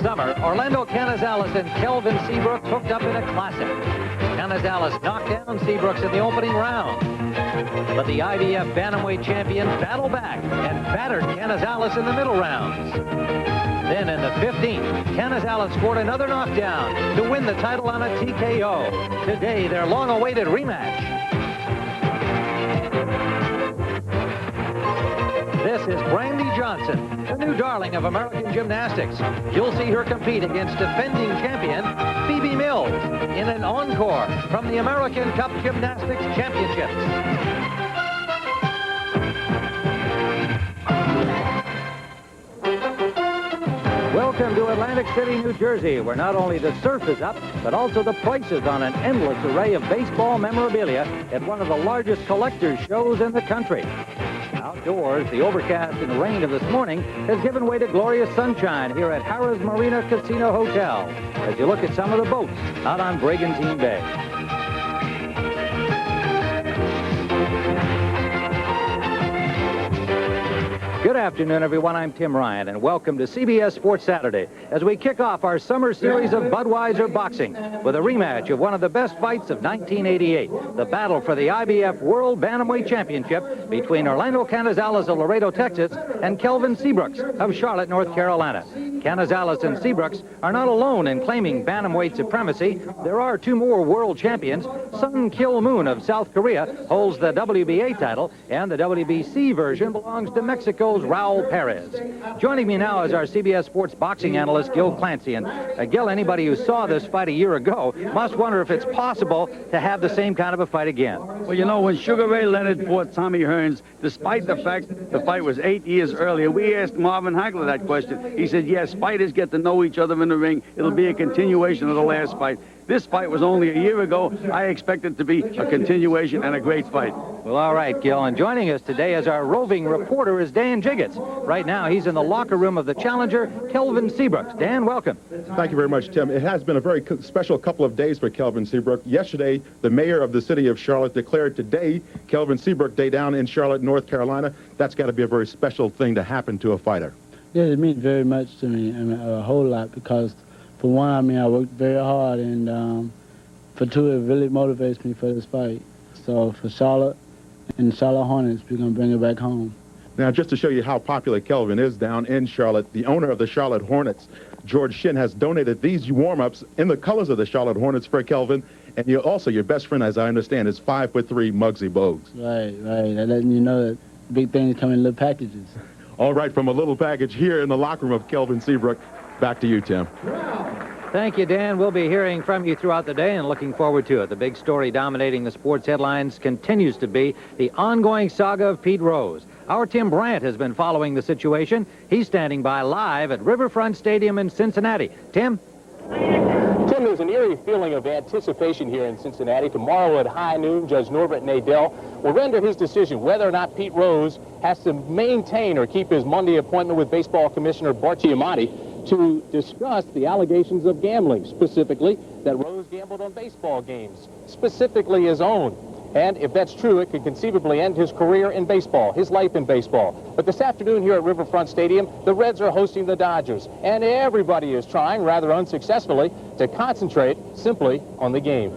summer, Orlando Canizales and Kelvin Seabrooks hooked up in a classic. Canizales knocked down Seabrooks in the opening round. But the IBF Bantamweight champion battled back and battered Canizales in the middle rounds. Then in the 15th, Canizales scored another knockdown to win the title on a TKO. Today, their long-awaited rematch. This is Brandy Johnson, the new darling of American gymnastics. You'll see her compete against defending champion Phoebe Mills in an encore from the American Cup Gymnastics Championships. Welcome to Atlantic City, New Jersey, where not only the surf is up, but also the prices on an endless array of baseball memorabilia at one of the largest collector's shows in the country. Outdoors, the overcast and rain of this morning has given way to glorious sunshine here at Harrah's Marina Casino Hotel as you look at some of the boats out on Brigantine Bay. Good afternoon, everyone. I'm Tim Ryan, and welcome to CBS Sports Saturday as we kick off our summer series of Budweiser boxing with a rematch of one of the best fights of 1988, the battle for the IBF World Bantamweight Championship between Orlando Canizales of Laredo, Texas, and Kelvin Seabrooks of Charlotte, North Carolina. Canizales and Seabrooks are not alone in claiming bantamweight supremacy. There are two more world champions. Sun Kil Moon of South Korea holds the WBA title, and the WBC version belongs to Mexico's Raul Perez. Joining me now is our CBS Sports boxing analyst, Gil Clancy. And Gil, anybody who saw this fight a year ago must wonder if it's possible to have the same kind of a fight again. Well, you know, when Sugar Ray Leonard fought Tommy Hearns, despite the fact the fight was 8 years earlier, we asked Marvin Hagler that question. He said, yes, fighters get to know each other in the ring. It'll be a continuation of the last fight. This fight was only a year ago. I expect it to be a continuation and a great fight. Well, all right, Gil. And joining us today as our roving reporter is Dan Jiggets. Right now, he's in the locker room of the challenger, Kelvin Seabrooks. Dan, welcome. Thank you very much, Tim. It has been a very special couple of days for Kelvin Seabrooks. Yesterday, the mayor of the city of Charlotte declared today Kelvin Seabrooks Day down in Charlotte, North Carolina. That's got to be a very special thing to happen to a fighter. Yeah, it means very much to me, a whole lot, because for one, I worked very hard, and for two, it really motivates me for this fight. So for Charlotte and Charlotte Hornets, we're going to bring it back home. Now, just to show you how popular Kelvin is down in Charlotte, the owner of the Charlotte Hornets, George Shin, has donated these warm-ups in the colors of the Charlotte Hornets for Kelvin. And your best friend, as I understand, is 5'3" Muggsy Bogues. Right. They're letting you know that big things come in little packages. All right, from a little package here in the locker room of Kelvin Seabrooks, back to you, Tim. Thank you, Dan. We'll be hearing from you throughout the day and looking forward to it. The big story dominating the sports headlines continues to be the ongoing saga of Pete Rose. Our Tim Brandt has been following the situation. He's standing by live at Riverfront Stadium in Cincinnati. Tim? Tim, there's an eerie feeling of anticipation here in Cincinnati. Tomorrow at high noon, Judge Norbert Nadell will render his decision whether or not Pete Rose has to maintain or keep his Monday appointment with Baseball Commissioner Bart Giamatti to discuss the allegations of gambling, specifically that Rose gambled on baseball games, specifically his own. And if that's true, it could conceivably end his career in baseball, his life in baseball. But this afternoon here at Riverfront Stadium, the Reds are hosting the Dodgers, and everybody is trying, rather unsuccessfully, to concentrate simply on the game.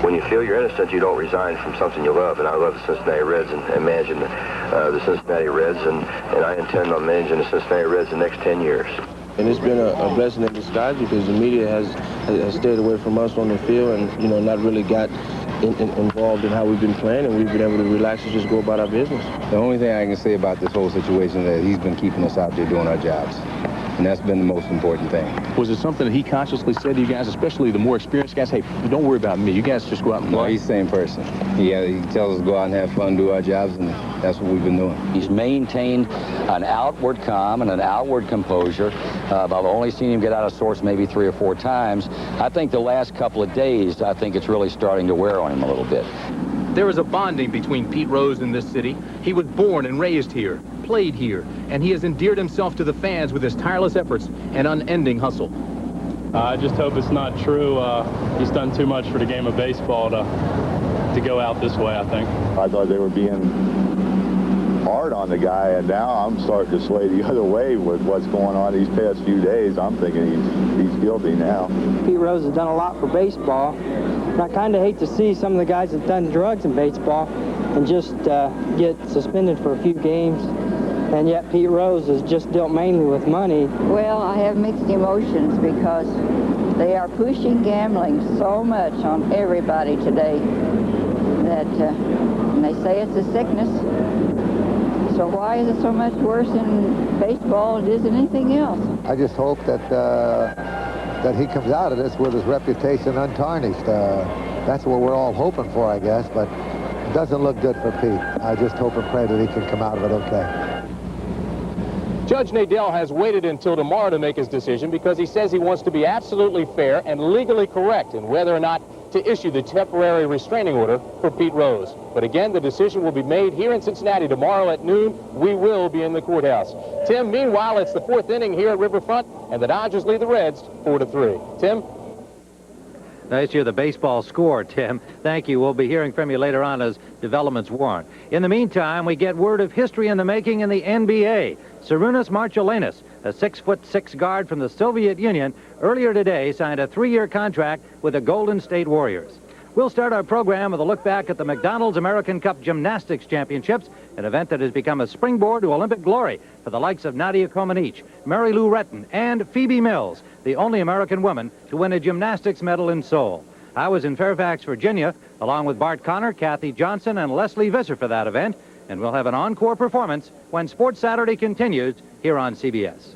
When you feel you're innocent, you don't resign from something you love. And I love the Cincinnati Reds and managing the Cincinnati Reds, and I intend on managing the Cincinnati Reds the next 10 years. And it's been a blessing in disguise, because the media has stayed away from us on the field and, not really got involved in how we've been playing, and we've been able to relax and just go about our business. The only thing I can say about this whole situation is that he's been keeping us out there doing our jobs. And that's been the most important thing. Was it something that he consciously said to you guys, especially the more experienced guys, hey, don't worry about me, you guys just go out and play? No, he's the same person. He tells us to go out and have fun, do our jobs, and that's what we've been doing. He's maintained an outward calm and an outward composure. I've only seen him get out of sorts maybe 3 or 4 times. I think the last couple of days, I think it's really starting to wear on him a little bit. There is a bonding between Pete Rose and this city. He was born and raised here, played here, and he has endeared himself to the fans with his tireless efforts and unending hustle. I just hope it's not true. He's done too much for the game of baseball to to go out this way, I think. I thought they were being hard on the guy, and now I'm starting to sway the other way with what's going on these past few days. I'm thinking he's guilty now. Pete Rose has done a lot for baseball, and I kind of hate to see some of the guys that've done drugs in baseball and just get suspended for a few games, and yet Pete Rose is just dealt mainly with money. Well, I have mixed emotions because they are pushing gambling so much on everybody today that and they say it's a sickness. So why is it so much worse in baseball than it is in anything else? I just hope that that he comes out of this with his reputation untarnished. That's what we're all hoping for, I guess, but it doesn't look good for Pete. I just hope and pray that he can come out of it okay. Judge Nadell has waited until tomorrow to make his decision because he says he wants to be absolutely fair and legally correct in whether or not to issue the temporary restraining order for Pete Rose. But again, the decision will be made here in Cincinnati tomorrow at noon. We will be in the courthouse. Tim, meanwhile, it's the 4th inning here at Riverfront, and the Dodgers lead the Reds 4-3. Tim? Nice to hear the baseball score, Tim. Thank you. We'll be hearing from you later on as developments warrant. In the meantime, we get word of history in the making in the NBA. Sarunas Marciulionis, a 6'6" guard from the Soviet Union, earlier today signed a 3-year contract with the Golden State Warriors. We'll start our program with a look back at the McDonald's American Cup Gymnastics Championships, an event that has become a springboard to Olympic glory for the likes of Nadia Comaneci, Mary Lou Retton, and Phoebe Mills, the only American woman to win a gymnastics medal in Seoul. I was in Fairfax, Virginia, along with Bart Connor, Kathy Johnson, and Leslie Visser for that event, and we'll have an encore performance when Sports Saturday continues here on CBS.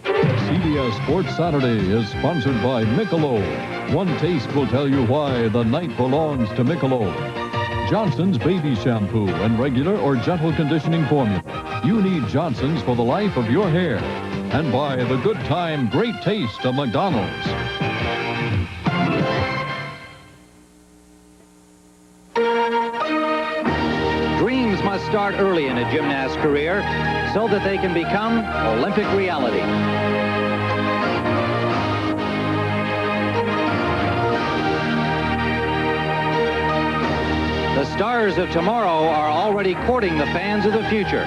CBS Sports Saturday is sponsored by Michelob. One taste will tell you why the night belongs to Michelob. Johnson's Baby Shampoo and regular or gentle conditioning formula. You need Johnson's for the life of your hair. And by the good time, great taste of McDonald's. Dreams must start early in a gymnast's career so that they can become Olympic reality. The stars of tomorrow are already courting the fans of the future.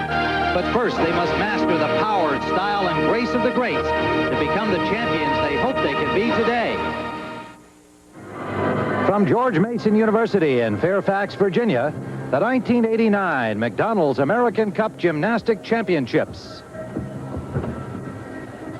But first, they must master the power, style, and grace of the greats to become the champions they hope they can be today. From George Mason University in Fairfax, Virginia, the 1989 McDonald's American Cup Gymnastic Championships.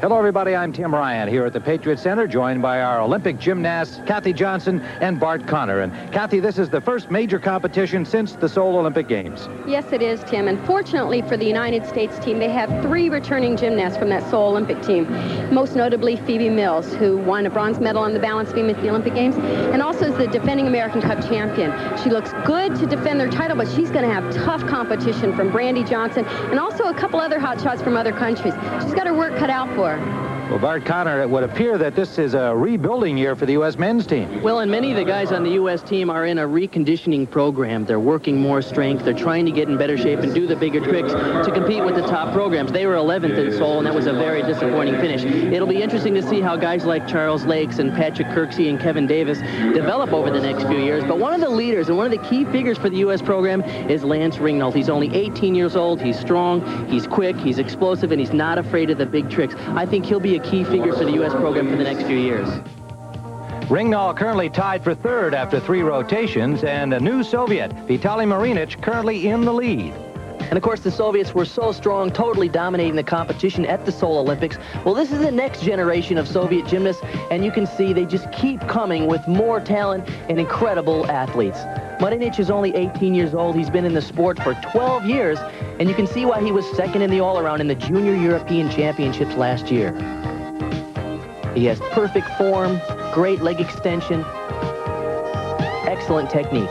Hello, everybody. I'm Tim Ryan here at the Patriot Center, joined by our Olympic gymnasts, Kathy Johnson and Bart Connor. And Kathy, this is the first major competition since the Seoul Olympic Games. Yes, it is, Tim. And fortunately for the United States team, they have 3 returning gymnasts from that Seoul Olympic team. Most notably, Phoebe Mills, who won a bronze medal on the balance beam at the Olympic Games, and also is the defending American Cup champion. She looks good to defend their title, but she's going to have tough competition from Brandy Johnson and also a couple other hot shots from other countries. She's got her work cut out for her. Well, Bart Connor, it would appear that this is a rebuilding year for the U.S. men's team. Well, and many of the guys on the U.S. team are in a reconditioning program. They're working more strength. They're trying to get in better shape and do the bigger tricks to compete with the top programs. They were 11th in Seoul, and that was a very disappointing finish. It'll be interesting to see how guys like Charles Lakes and Patrick Kirksey and Kevin Davis develop over the next few years. But one of the leaders and one of the key figures for the U.S. program is Lance Ringnault. He's only 18 years old. He's strong, he's quick, he's explosive, and he's not afraid of the big tricks. I think he'll be a key figure for the U.S. program for the next few years. Ringnault currently tied for 3rd after 3 rotations, and a new Soviet, Vitaly Marinich, currently in the lead. And of course, the Soviets were so strong, totally dominating the competition at the Seoul Olympics. Well, this is the next generation of Soviet gymnasts, and you can see they just keep coming with more talent and incredible athletes. Marinich is only 18 years old. He's been in the sport for 12 years, and you can see why he was 2nd in the all-around in the Junior European Championships last year. He has perfect form, great leg extension, excellent technique.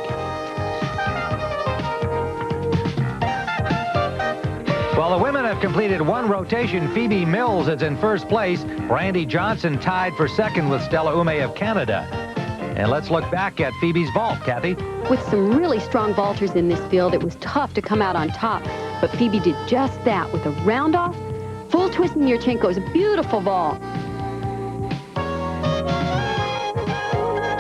While the women have completed 1 rotation, Phoebe Mills is in 1st place. Brandy Johnson tied for 2nd with Stella Ume of Canada. And let's look back at Phoebe's vault, Kathy. With some really strong vaulters in this field, it was tough to come out on top. But Phoebe did just that with a round-off, full twist in Yurchenko. It was a beautiful vault.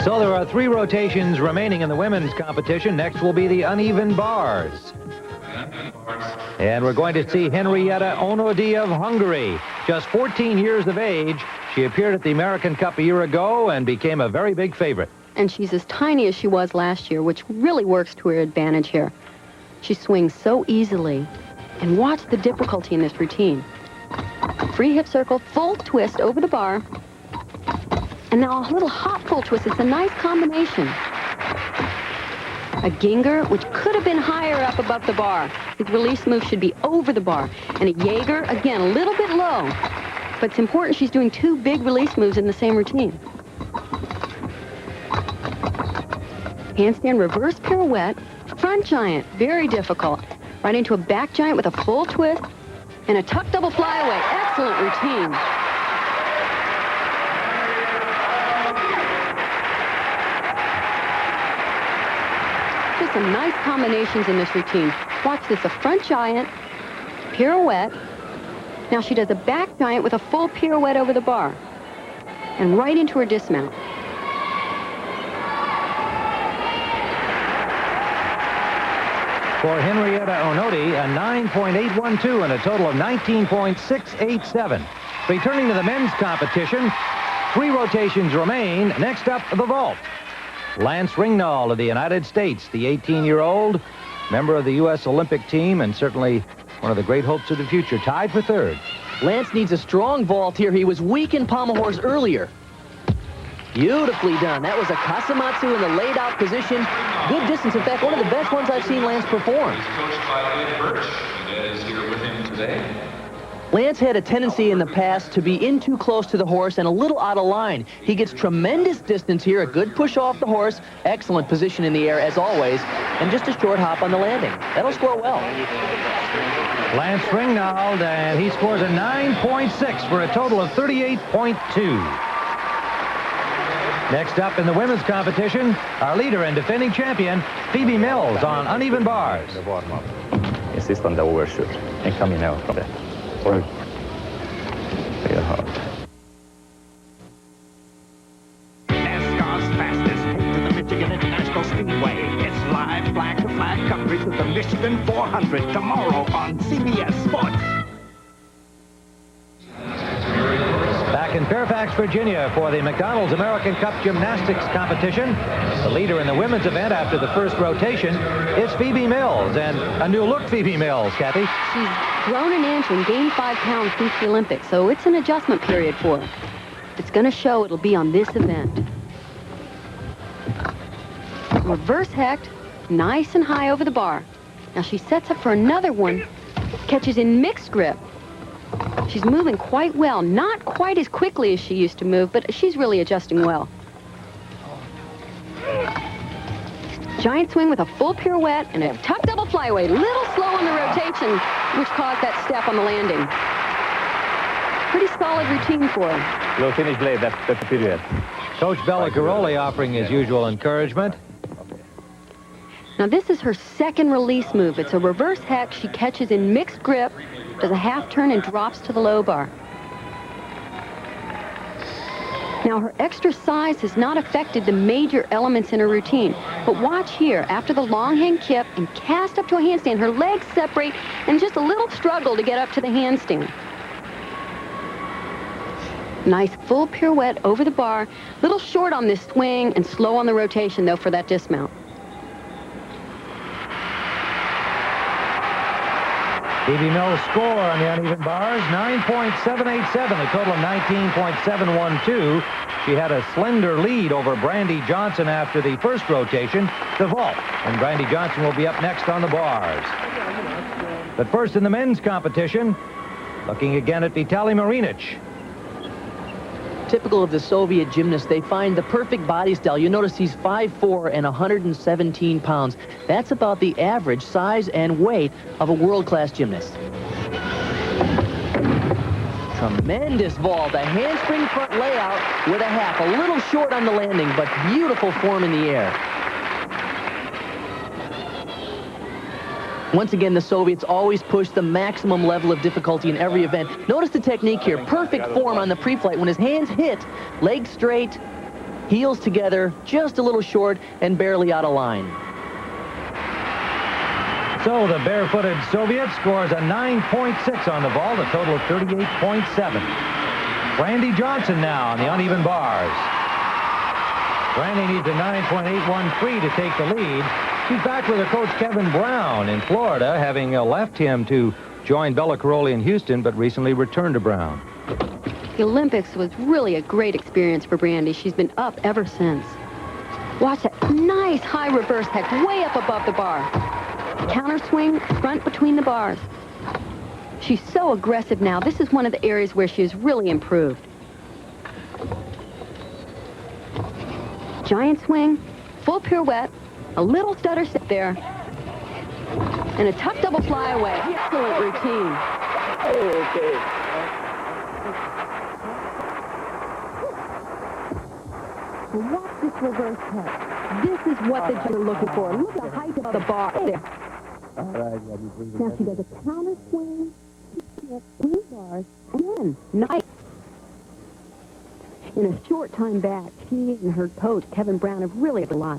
So there are 3 rotations remaining in the women's competition. Next will be the uneven bars. And we're going to see Henrietta Onodi of Hungary. Just 14 years of age. She appeared at the American Cup a year ago and became a very big favorite. And she's as tiny as she was last year, which really works to her advantage here. She swings so easily. And watch the difficulty in this routine. Free hip circle, full twist over the bar. And now a little hop full twist. It's a nice combination. A Ginger, which could have been higher up above the bar. His release move should be over the bar. And a Jaeger, again, a little bit low. But it's important she's doing 2 big release moves in the same routine. Handstand reverse pirouette. Front giant, very difficult. Right into a back giant with a full twist. And a tuck double flyaway. Excellent routine. Just some nice combinations in this routine. Watch this, a front giant, pirouette. Now she does a back giant with a full pirouette over the bar. And right into her dismount. For Henrietta Onodi, a 9.812 and a total of 19.687. Returning to the men's competition, 3 rotations remain. Next up, the vault. Lance Ringnahl of the United States, the 18-year-old, member of the U.S. Olympic team and certainly one of the great hopes of the future, tied for 3rd. Lance needs a strong vault here. He was weak in pommel horse earlier. Beautifully done. That was a Kasamatsu in the laid-out position. Good distance. In fact, one of the best ones I've seen Lance perform. He's coached by Ed Birch, who is here with him today. Lance had a tendency in the past to be in too close to the horse and a little out of line. He gets tremendous distance here, a good push off the horse, excellent position in the air as always, and just a short hop on the landing. That'll score well. Lance Ringnahl, and he scores a 9.6 for a total of 38.2. Next up in the women's competition, our leader and defending champion, Phoebe Mills on uneven bars. The warm up. Insist on the overshoot and come in out from there. Real hard. NASCAR's fastest take to the Michigan International Speedway. It's live flag-to-flag coverage of the Michigan 400 tomorrow on CBS Sports. Back in Fairfax, Virginia for the McDonald's American Cup Gymnastics competition. The leader in the women's event after the first rotation is Phoebe Mills, and a new look Phoebe Mills, Kathy. She's grown an inch and gained 5 pounds since the Olympics, so it's an adjustment period for her. If it's going to show, it'll be on this event. Reverse hecht, nice and high over the bar. Now she sets up for another one, catches in mixed grip. She's moving quite well, not quite as quickly as she used to move, but she's really adjusting well. Giant swing with a full pirouette and a tuck double flyaway. Little slow on the rotation, which caused that step on the landing. Pretty solid routine for her. Low finish blade, that's the period. Coach Bella Caroli offering his usual encouragement. Now this is her second release move. It's a reverse hecht. She catches in mixed grip, does a half turn and drops to the low bar. Now her extra size has not affected the major elements in her routine. But watch here, after the long hang kip and cast up to a handstand, her legs separate and just a little struggle to get up to the handstand. Nice full pirouette over the bar. Little short on this swing and slow on the rotation though for that dismount. Phoebe Mills' score on the uneven bars, 9.787, a total of 19.712. She had a slender lead over Brandy Johnson after the first rotation, the vault. And Brandy Johnson will be up next on the bars. But first in the men's competition, looking again at Vitaly Marinic. Typical of the Soviet gymnast, they find the perfect body style. You notice he's 5'4" and 117 pounds. That's about the average size and weight of a world-class gymnast. Tremendous vault, a handspring front layout with a half. A little short on the landing, but beautiful form in the air. Once again, the Soviets always push the maximum level of difficulty in every event. Notice the technique here. Perfect form on the pre-flight. When his hands hit, legs straight, Heels together, just a little short and barely out of line. So the barefooted Soviet scores a 9.6 on the vault, a total of 38.7. Brandy Johnson now on the uneven bars. Brandy needs a 9.813 to take the lead. She's back with her coach Kevin Brown in Florida, having left him to join Bella Caroli in Houston, but recently returned to Brown. The Olympics was really a great experience for Brandy. She's been up ever since. Watch that nice high reverse head way up above the bar. Counter swing, front between the bars. She's so aggressive now. This is one of the areas where she has really improved. Giant swing, full pirouette, a little stutter step there, and a tough double flyaway. Excellent routine. Okay. Watch this reverse head. This is what the judges are looking for. Look at the height of the bar there. Now she does a counter swing, 3 bars, and then nice. In a short time back, she and her coach, Kevin Brown, have really had a lot.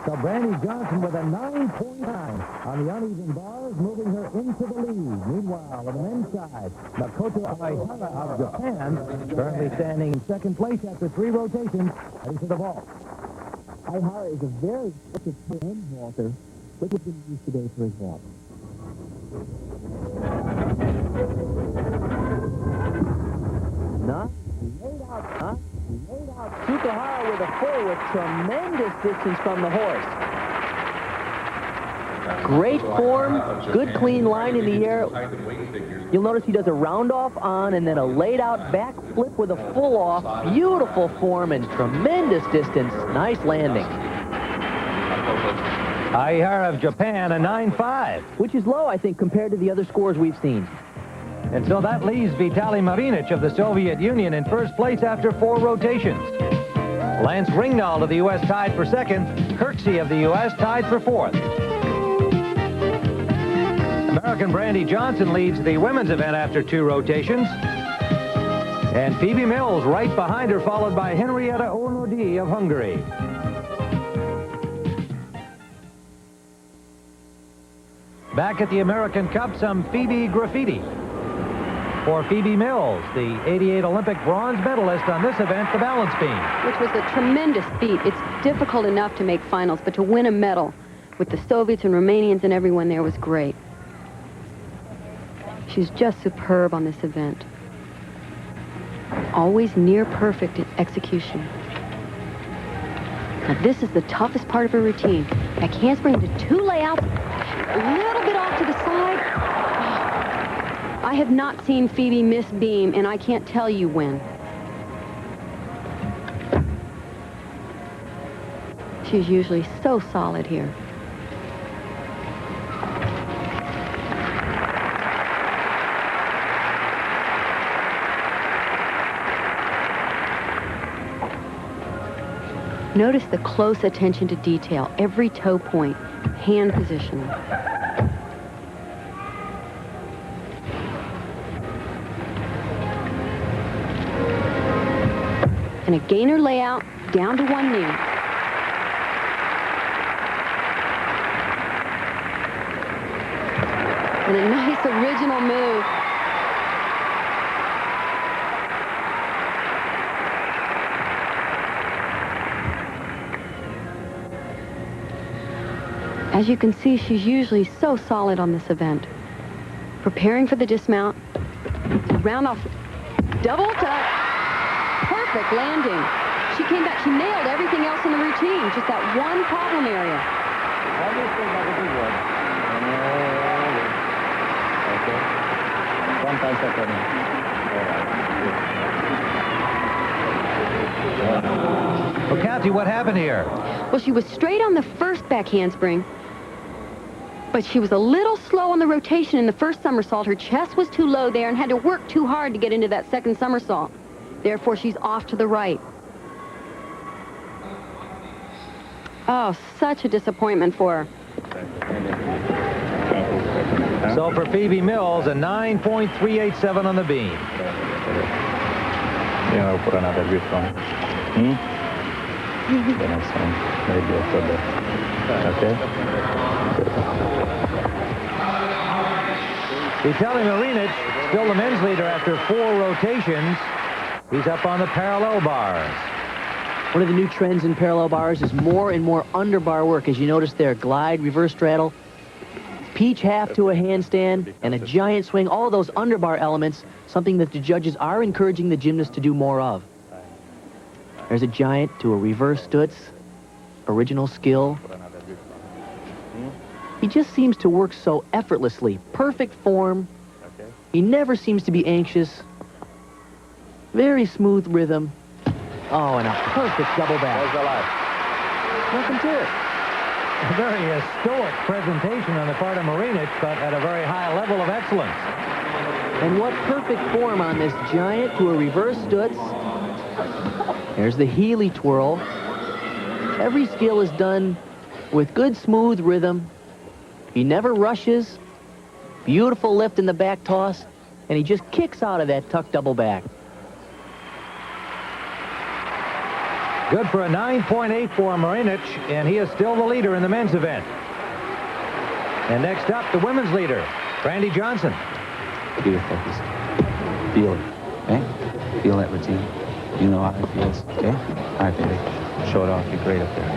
So Brandy Johnson with a 9.9 on the uneven bars, moving her into the lead. Meanwhile, on the men's side, Makoto Aihara of Japan, currently standing in second place after 3 rotations, heading to the vault. Aihara is a very effective end vaulter. Look what he's used today for his vault. Laid out Tsukahara with a full with tremendous distance from the horse. Great form, good clean line in the air. You'll notice he does a round off on and then a laid out back flip with a full off. Beautiful form and tremendous distance. Nice landing. Aihara of Japan, a 9.5. Which is low, I think, compared to the other scores we've seen. And so that leaves Vitaly Marinich of the Soviet Union in first place after 4 rotations. Lance Ringnauld of the U.S. tied for second. Kirksey of the U.S. tied for 4th. American Brandy Johnson leads the women's event after 2 rotations. And Phoebe Mills right behind her, followed by Henrietta Onodi of Hungary. Back at the American Cup, some Phoebe graffiti. For Phoebe Mills, the 88 Olympic bronze medalist on this event, the balance beam. Which was a tremendous feat. It's difficult enough to make finals, but to win a medal with the Soviets and Romanians and everyone there was great. She's just superb on this event. Always near perfect in execution. Now this is the toughest part of her routine. Back handspring to 2 layouts, a little bit off to the side. I have not seen Phoebe miss beam, and I can't tell you when. She's usually so solid here. Notice the close attention to detail, every toe point, hand positioning. And a gainer layout down to 1 knee. And a nice original move. As you can see, she's usually so solid on this event. Preparing for the dismount. Round off. Double touch. Perfect landing. She came back. She nailed everything else in the routine. Just that one problem area. Well, Kathy, what happened here? Well, she was straight on the first back handspring, but she was a little slow on the rotation in the first somersault. Her chest was too low there and had to work too hard to get into that second somersault. Therefore, she's off to the right. Oh, such a disappointment for her. So for Phoebe Mills, a 9.387 on the beam. You know, for another good one. The next one, maybe October. Okay? Vitaly Marinic, still the men's leader after 4 rotations. He's up on the parallel bars. One of the new trends in parallel bars is more and more underbar work. As you notice there, glide, reverse straddle, peach half to a handstand, and a giant swing. All those underbar elements, something that the judges are encouraging the gymnasts to do more of. There's a giant to a reverse stutz, original skill. He just seems to work so effortlessly. Perfect form. He never seems to be anxious. Very smooth rhythm. Oh, and a perfect double back. Nothing to it. A very stoic presentation on the part of Marinic, but at a very high level of excellence. And what perfect form on this giant to a reverse stutz. There's the Healy twirl. Every skill is done with good, smooth rhythm. He never rushes. Beautiful lift in the back toss. And he just kicks out of that tuck double back. Good for a 9.8 for Marinic, and he is still the leader in the men's event. And next up, the women's leader, Brandy Johnson. Be focused. Feel it, okay? Feel that routine. You know how it feels, okay? All right, baby. Show it off. You're great up there.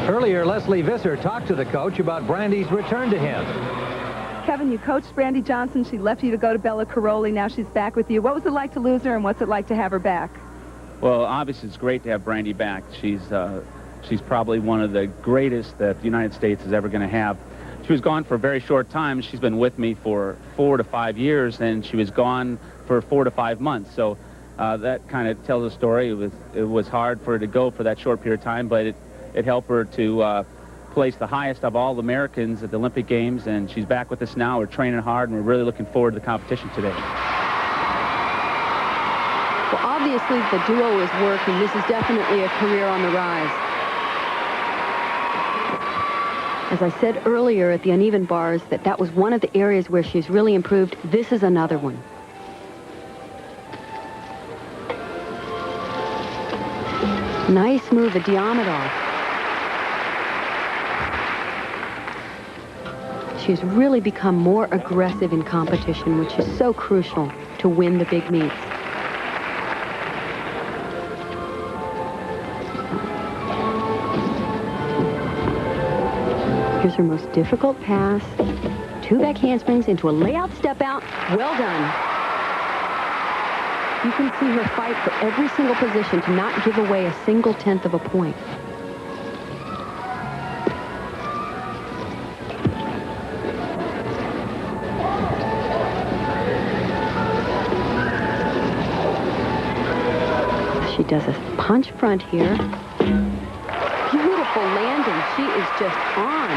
Earlier, Leslie Visser talked to the coach about Brandy's return to him. Kevin, you coached Brandy Johnson. She left you to go to Bella Caroli. Now she's back with you. What was it like to lose her, and what's it like to have her back? Well, obviously, it's great to have Brandy back. She's probably one of the greatest that the United States is ever going to have. She was gone for a very short time. She's been with me for 4 to 5 years, and she was gone for 4 to 5 months. So that kind of tells a story. It was hard for her to go for that short period of time, but it helped her to place the highest of all Americans at the Olympic Games, and she's back with us now. We're training hard, and we're really looking forward to the competition today. Well, obviously the duo is working. This is definitely a career on the rise. As I said earlier at the uneven bars, that was one of the areas where she's really improved. This is another one. Nice move, a Diamondov. She's really become more aggressive in competition, which is so crucial to win the big meets. Here's her most difficult pass. 2 back handsprings into a layout step out. Well done. You can see her fight for every single position to not give away a single tenth of a point. She does a punch front here. Beautiful landing. She is just on.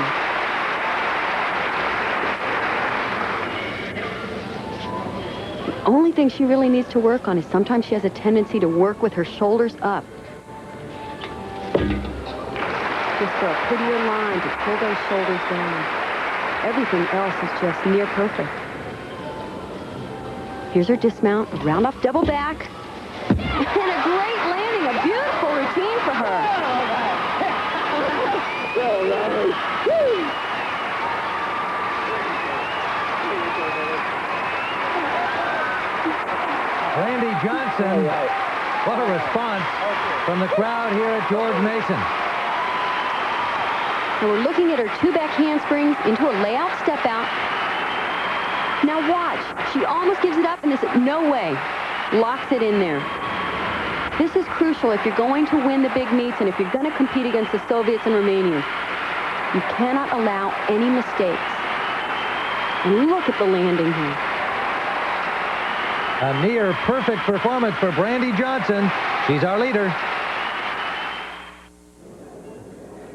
The only thing she really needs to work on is sometimes she has a tendency to work with her shoulders up. Just for a prettier line to pull those shoulders down. Everything else is just near perfect. Here's her dismount, a round off double back. And a great landing, a beautiful routine for her. Brandy Johnson, what a response from the crowd here at George Mason. So we're looking at her 2 back handsprings into a layout step out. Now watch, she almost gives it up and this, no way, locks it in there. This is crucial if you're going to win the big meets and if you're going to compete against the Soviets and Romanians. You cannot allow any mistakes. And look at the landing here. A near perfect performance for Brandy Johnson. She's our leader.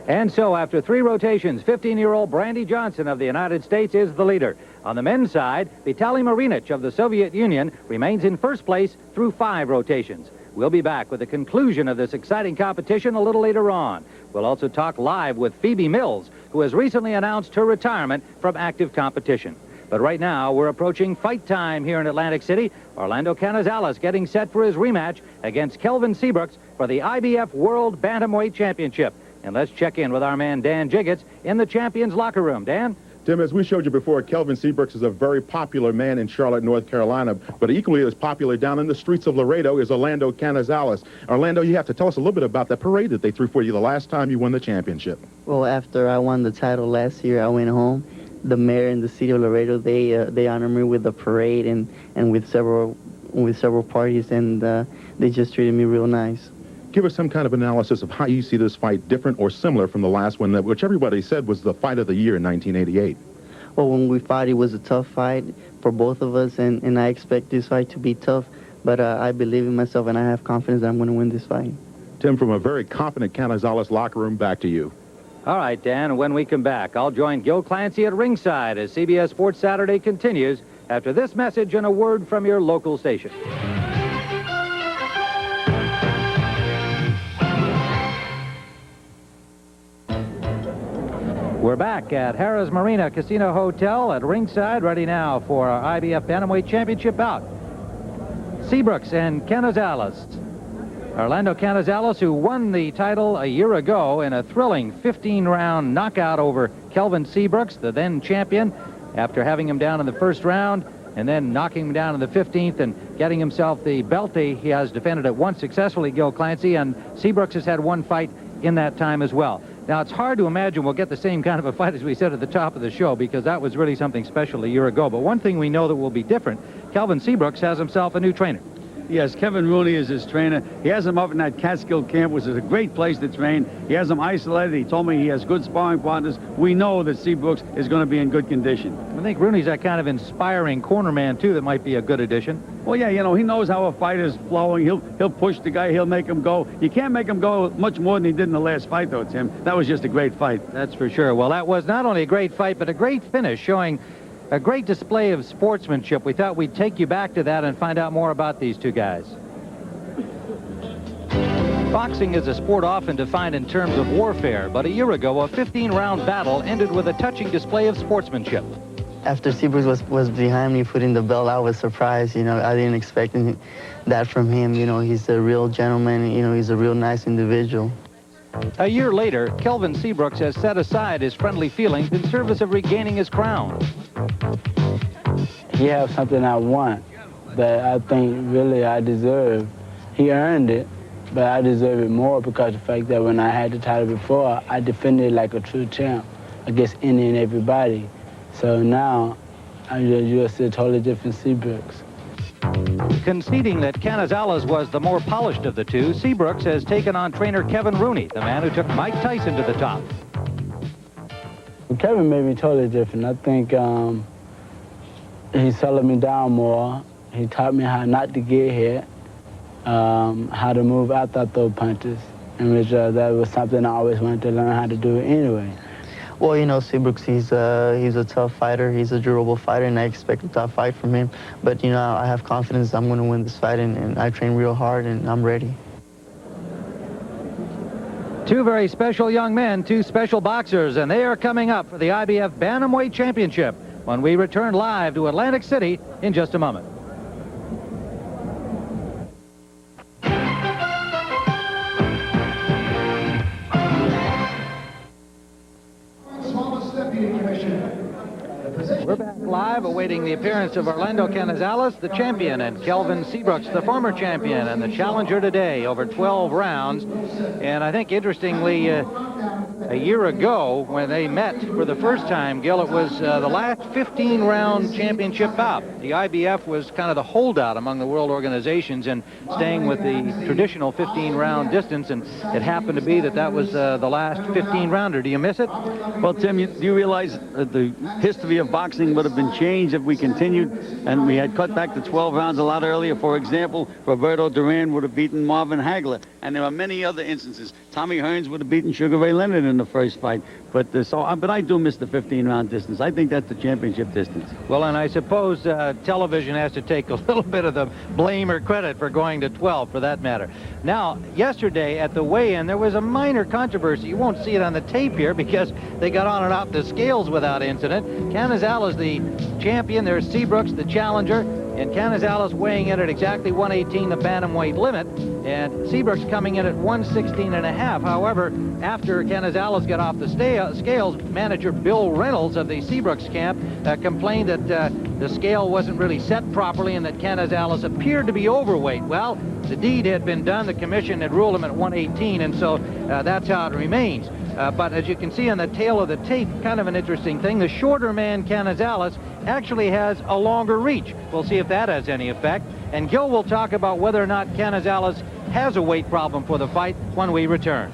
And so after 3 rotations, 15-year-old Brandy Johnson of the United States is the leader. On the men's side, Vitaly Marinic of the Soviet Union remains in first place through 5 rotations. We'll be back with the conclusion of this exciting competition a little later on. We'll also talk live with Phoebe Mills, who has recently announced her retirement from active competition. But right now, we're approaching fight time here in Atlantic City. Orlando Canizales getting set for his rematch against Kelvin Seabrooks for the IBF World Bantamweight Championship. And let's check in with our man Dan Jiggets in the champions locker room. Dan? Tim, as we showed you before, Kelvin Seabrooks is a very popular man in Charlotte, North Carolina, but equally as popular down in the streets of Laredo is Orlando Canizales. Orlando, you have to tell us a little bit about that parade that they threw for you the last time you won the championship. Well, after I won the title last year, I went home. The mayor in the city of Laredo, they honored me with a parade and with several parties, and they just treated me real nice. Give us some kind of analysis of how you see this fight different or similar from the last one, which everybody said was the fight of the year in 1988. Well, when we fought, it was a tough fight for both of us, and I expect this fight to be tough, but I believe in myself, and I have confidence that I'm going to win this fight. Tim, from a very confident Canizales locker room, back to you. All right, Dan, when we come back, I'll join Gil Clancy at ringside as CBS Sports Saturday continues after this message and a word from your local station. We're back at Harrah's Marina Casino Hotel at ringside, ready now for our IBF Bantamweight Championship bout. Seabrooks and Canizales. Orlando Canizales, who won the title a year ago in a thrilling 15-round knockout over Kelvin Seabrooks, the then champion, after having him down in the first round and then knocking him down in the 15th and getting himself the belt. He has defended it once successfully, Gil Clancy, and Seabrooks has had one fight in that time as well. Now, it's hard to imagine we'll get the same kind of a fight as we said at the top of the show, because that was really something special a year ago. But one thing we know that will be different, Kelvin Seabrooks has himself a new trainer. Yes, Kevin Rooney is his trainer. He has him up in that Catskill camp, which is a great place to train. He has him isolated. He told me he has good sparring partners. We know that Seabrooks is going to be in good condition. I think Rooney's that kind of inspiring corner man, too, that might be a good addition. Well, yeah, you know, he knows how a fight is flowing. He'll push the guy. He'll make him go. You can't make him go much more than he did in the last fight, though, Tim. That was just a great fight. That's for sure. Well, that was not only a great fight, but a great finish, showing a great display of sportsmanship. We thought we'd take you back to that and find out more about these two guys. Boxing is a sport often defined in terms of warfare, but a year ago, a 15-round battle ended with a touching display of sportsmanship. After Seabrooks was behind me putting the belt, I was surprised. You know, I didn't expect that from him. You know, he's a real gentleman. You know, he's a real nice individual. A year later, Kelvin Seabrooks has set aside his friendly feelings in service of regaining his crown. He has something I want that I think really I deserve. He earned it, but I deserve it more because of the fact that when I had the title before, I defended it like a true champ against any and everybody. So now, you'll see a totally different Seabrooks. Conceding that Canizales was the more polished of the two, Seabrooks has taken on trainer Kevin Rooney, the man who took Mike Tyson to the top. Well, Kevin made me totally different. I think he settled me down more. He taught me how not to get hit, how to move after I throw punches, and which that was something I always wanted to learn how to do anyway. Well, you know, Seabrooks, he's a tough fighter. He's a durable fighter, and I expect a tough fight from him. But, you know, I have confidence I'm going to win this fight, and I train real hard, and I'm ready. Two very special young men, two special boxers, and they are coming up for the IBF Bantamweight Championship when we return live to Atlantic City in just a moment. We're back live awaiting the appearance of Orlando Canizales, the champion, and Kelvin Seabrooks, the former champion and the challenger today over 12 rounds. And I think, interestingly, a year ago when they met for the first time, Gil, it was the last 15-round championship bout. The IBF was kind of the holdout among the world organizations and staying with the traditional 15-round distance, and it happened to be that was the last 15-rounder. Do you miss it? Well, Tim, do you realize the history of boxing would have been changed if we continued and we had cut back to 12 rounds a lot earlier? For example, Roberto Duran would have beaten Marvin Hagler, and there are many other instances. Tommy Hearns would have beaten Sugar Ray Leonard in in the first fight. But but I do miss the 15-round distance. I think that's the championship distance. Well, and I suppose television has to take a little bit of the blame or credit for going to 12, for that matter. Now, yesterday at the weigh-in, there was a minor controversy. You won't see it on the tape here because they got on and off the scales without incident. Canizales, the champion. There's Seabrooks, the challenger. And Canizales weighing in at exactly 118, the bantamweight limit. And Seabrooks coming in at 116.5. However, after Canizales got off the scales, manager Bill Reynolds of the Seabrooks camp complained that the scale wasn't really set properly and that Canizales appeared to be overweight. Well, the deed had been done. The commission had ruled him at 118, and so that's how it remains. But as you can see on the tail of the tape, kind of an interesting thing, the shorter man, Canizales, actually has a longer reach. We'll see if that has any effect. And Gil will talk about whether or not Canizales has a weight problem for the fight when we return.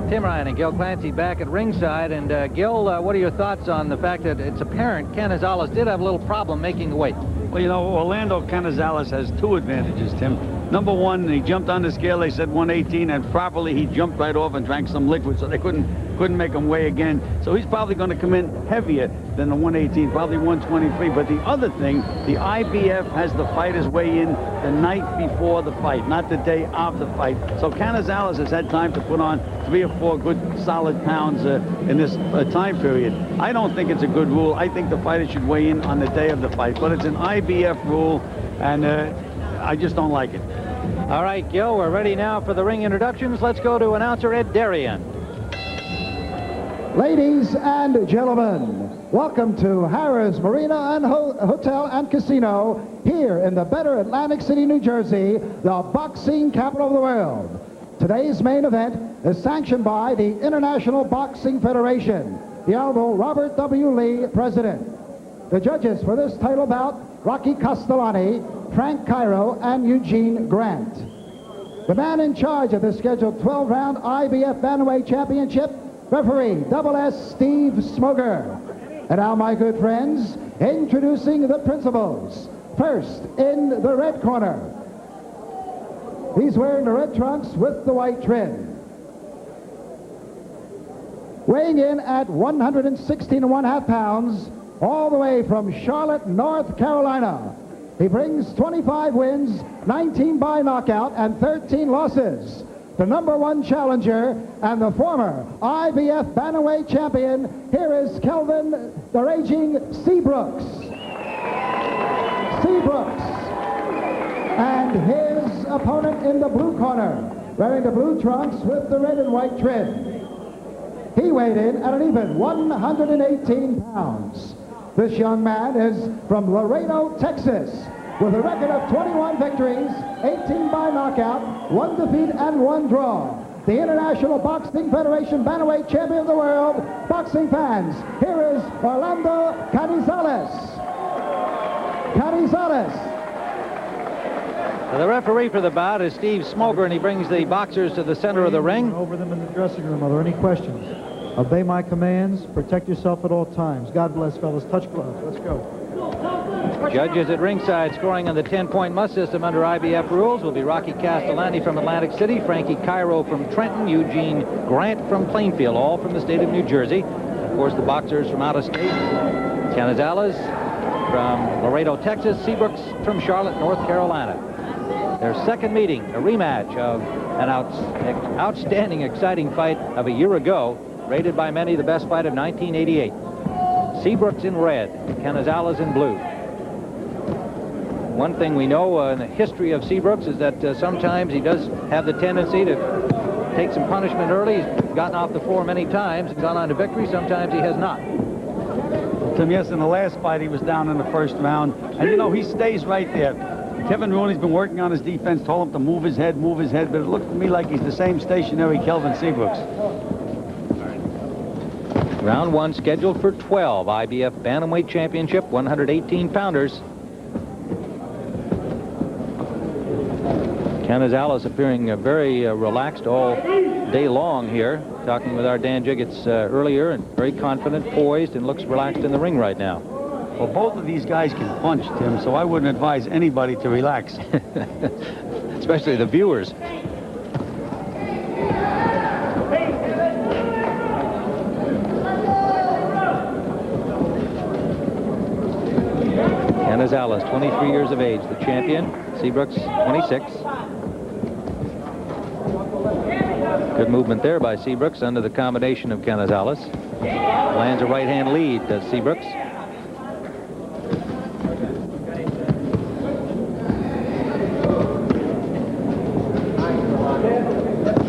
Tim Ryan and Gil Clancy back at ringside. And Gil, what are your thoughts on the fact that it's apparent Canizales did have a little problem making the weight? Well, you know, Orlando Canizales has two advantages, Tim. Number one, he jumped on the scale, they said 118, and properly he jumped right off and drank some liquid, so they couldn't make him weigh again. So he's probably going to come in heavier than the 118, probably 123. But the other thing, the IBF has the fighters weigh in the night before the fight, not the day of the fight. So Canizales has had time to put on 3 or 4 good solid pounds in this time period. I don't think it's a good rule. I think the fighters should weigh in on the day of the fight, but it's an IBF rule, and I just don't like it. All right, Gil, we're ready now for the ring introductions. Let's go to announcer Ed Darien. Ladies and gentlemen, welcome to Harrah's Marina and Hotel and Casino here in the better Atlantic City, New Jersey, the boxing capital of the world. Today's main event is sanctioned by the International Boxing Federation, the Honorable Robert W. Lee, President. The judges for this title bout, Rocky Castellani, Frank Cairo, and Eugene Grant. The man in charge of the scheduled 12-round IBF Bantamweight Championship, referee S. Steve Smoger. And now, my good friends, introducing the principals. First, in the red corner. He's wearing the red trunks with the white trim. Weighing in at 116.5 pounds, all the way from Charlotte, North Carolina. He brings 25 wins, 19 by knockout, and 13 losses. The #1 challenger and the former IBF Bantamweight champion, here is Kelvin, the raging Seabrooks. Seabrooks. And his opponent in the blue corner, wearing the blue trunks with the red and white trim. He weighed in at an even 118 pounds. This young man is from Laredo, Texas, with a record of 21 victories, 18 by knockout, 1 defeat, and 1 draw. The International Boxing Federation Bantamweight Champion of the World. Boxing fans, here is Orlando Canizales. Canizales. The referee for the bout is Steve Smoger, and he brings the boxers to the center of the ring. Over them in the dressing room. Are there any questions? Obey my commands. Protect yourself at all times. God bless, fellas. Touch gloves. Let's go. Judges at ringside scoring on the 10-point must system under IBF rules will be Rocky Castellani from Atlantic City, Frankie Cairo from Trenton, Eugene Grant from Plainfield, all from the state of New Jersey. Of course, the boxers from out of state, Canizales from Laredo, Texas, Seabrooks from Charlotte, North Carolina. Their second meeting, a rematch of an outstanding, exciting fight of a year ago, rated by many the best fight of 1988. Seabrooks in red, Canizales in blue. One thing we know in the history of Seabrooks is that sometimes he does have the tendency to take some punishment early. He's gotten off the floor many times and gone on to victory. Sometimes he has not. Well, Tim, yes, in the last fight he was down in the first round. And, you know, he stays right there. Kevin Rooney's been working on his defense, told him to move his head, but it looked to me like he's the same stationary Kelvin Seabrooks. Round 1 scheduled for 12. IBF Bantamweight Championship, 118-pounders. Canizales appearing very relaxed all day long here. Talking with our Dan Jiggets earlier, and very confident, poised, and looks relaxed in the ring right now. Well, both of these guys can punch, Tim, so I wouldn't advise anybody to relax. especially the viewers. Canizales, 23 years of age, the champion. Seabrooks, 26. Good movement there by Seabrooks under the combination of Canizales. Lands a right-hand lead, does Seabrooks.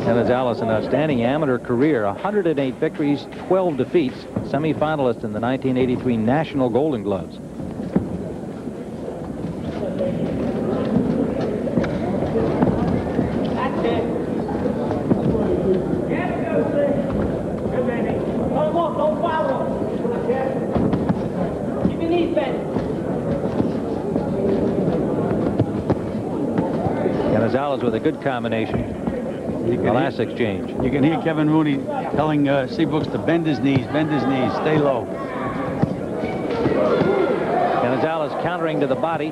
Canizales, an outstanding amateur career, 108 victories, 12 defeats, semi-finalist in the 1983 National Golden Gloves. Canizales with a good combination. The last exchange. You can hear Kevin Rooney telling Seabrooks to bend his knees, stay low. Canizales countering to the body.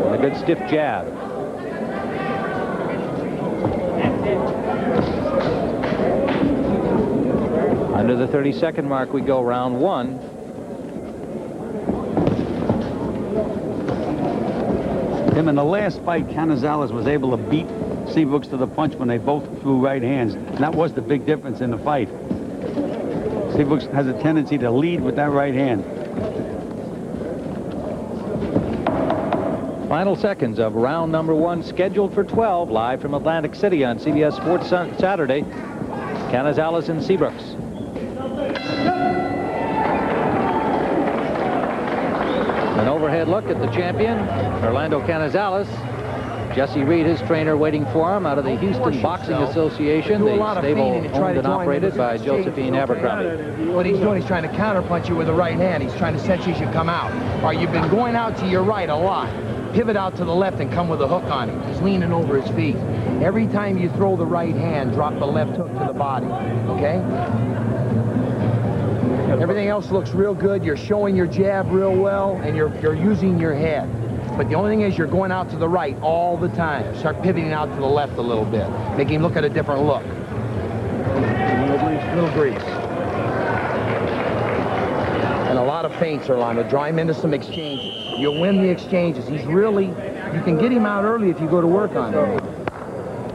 And a good stiff jab. Under the 30-second mark we go, round one. Tim, in the last fight, Canizales was able to beat Seabrooks to the punch when they both threw right hands. And that was the big difference in the fight. Seabrooks has a tendency to lead with that right hand. Final seconds of round number one, scheduled for 12, live from Atlantic City on CBS Sports Saturday. Canizales and Seabrooks. An overhead look at the champion, Orlando Canizales. Jesse Reed, his trainer, waiting for him out of the Houston Boxing Association, the stable owned and operated by Josephine Abercrombie. What he's doing, he's trying to counterpunch you with the right hand. He's trying to sense you should come out. All right, you've been going out to your right a lot. Pivot out to the left and come with a hook on him. He's leaning over his feet. Every time you throw the right hand, drop the left hook to the body, okay? Everything else looks real good. You're showing your jab real well, and you're using your head. But the only thing is you're going out to the right all the time. Start pivoting out to the left a little bit. Make him look at a different look. Little grease. And a lot of feints, Orlando. Draw him into some exchanges. You'll win the exchanges. He's really, you can get him out early if you go to work on him.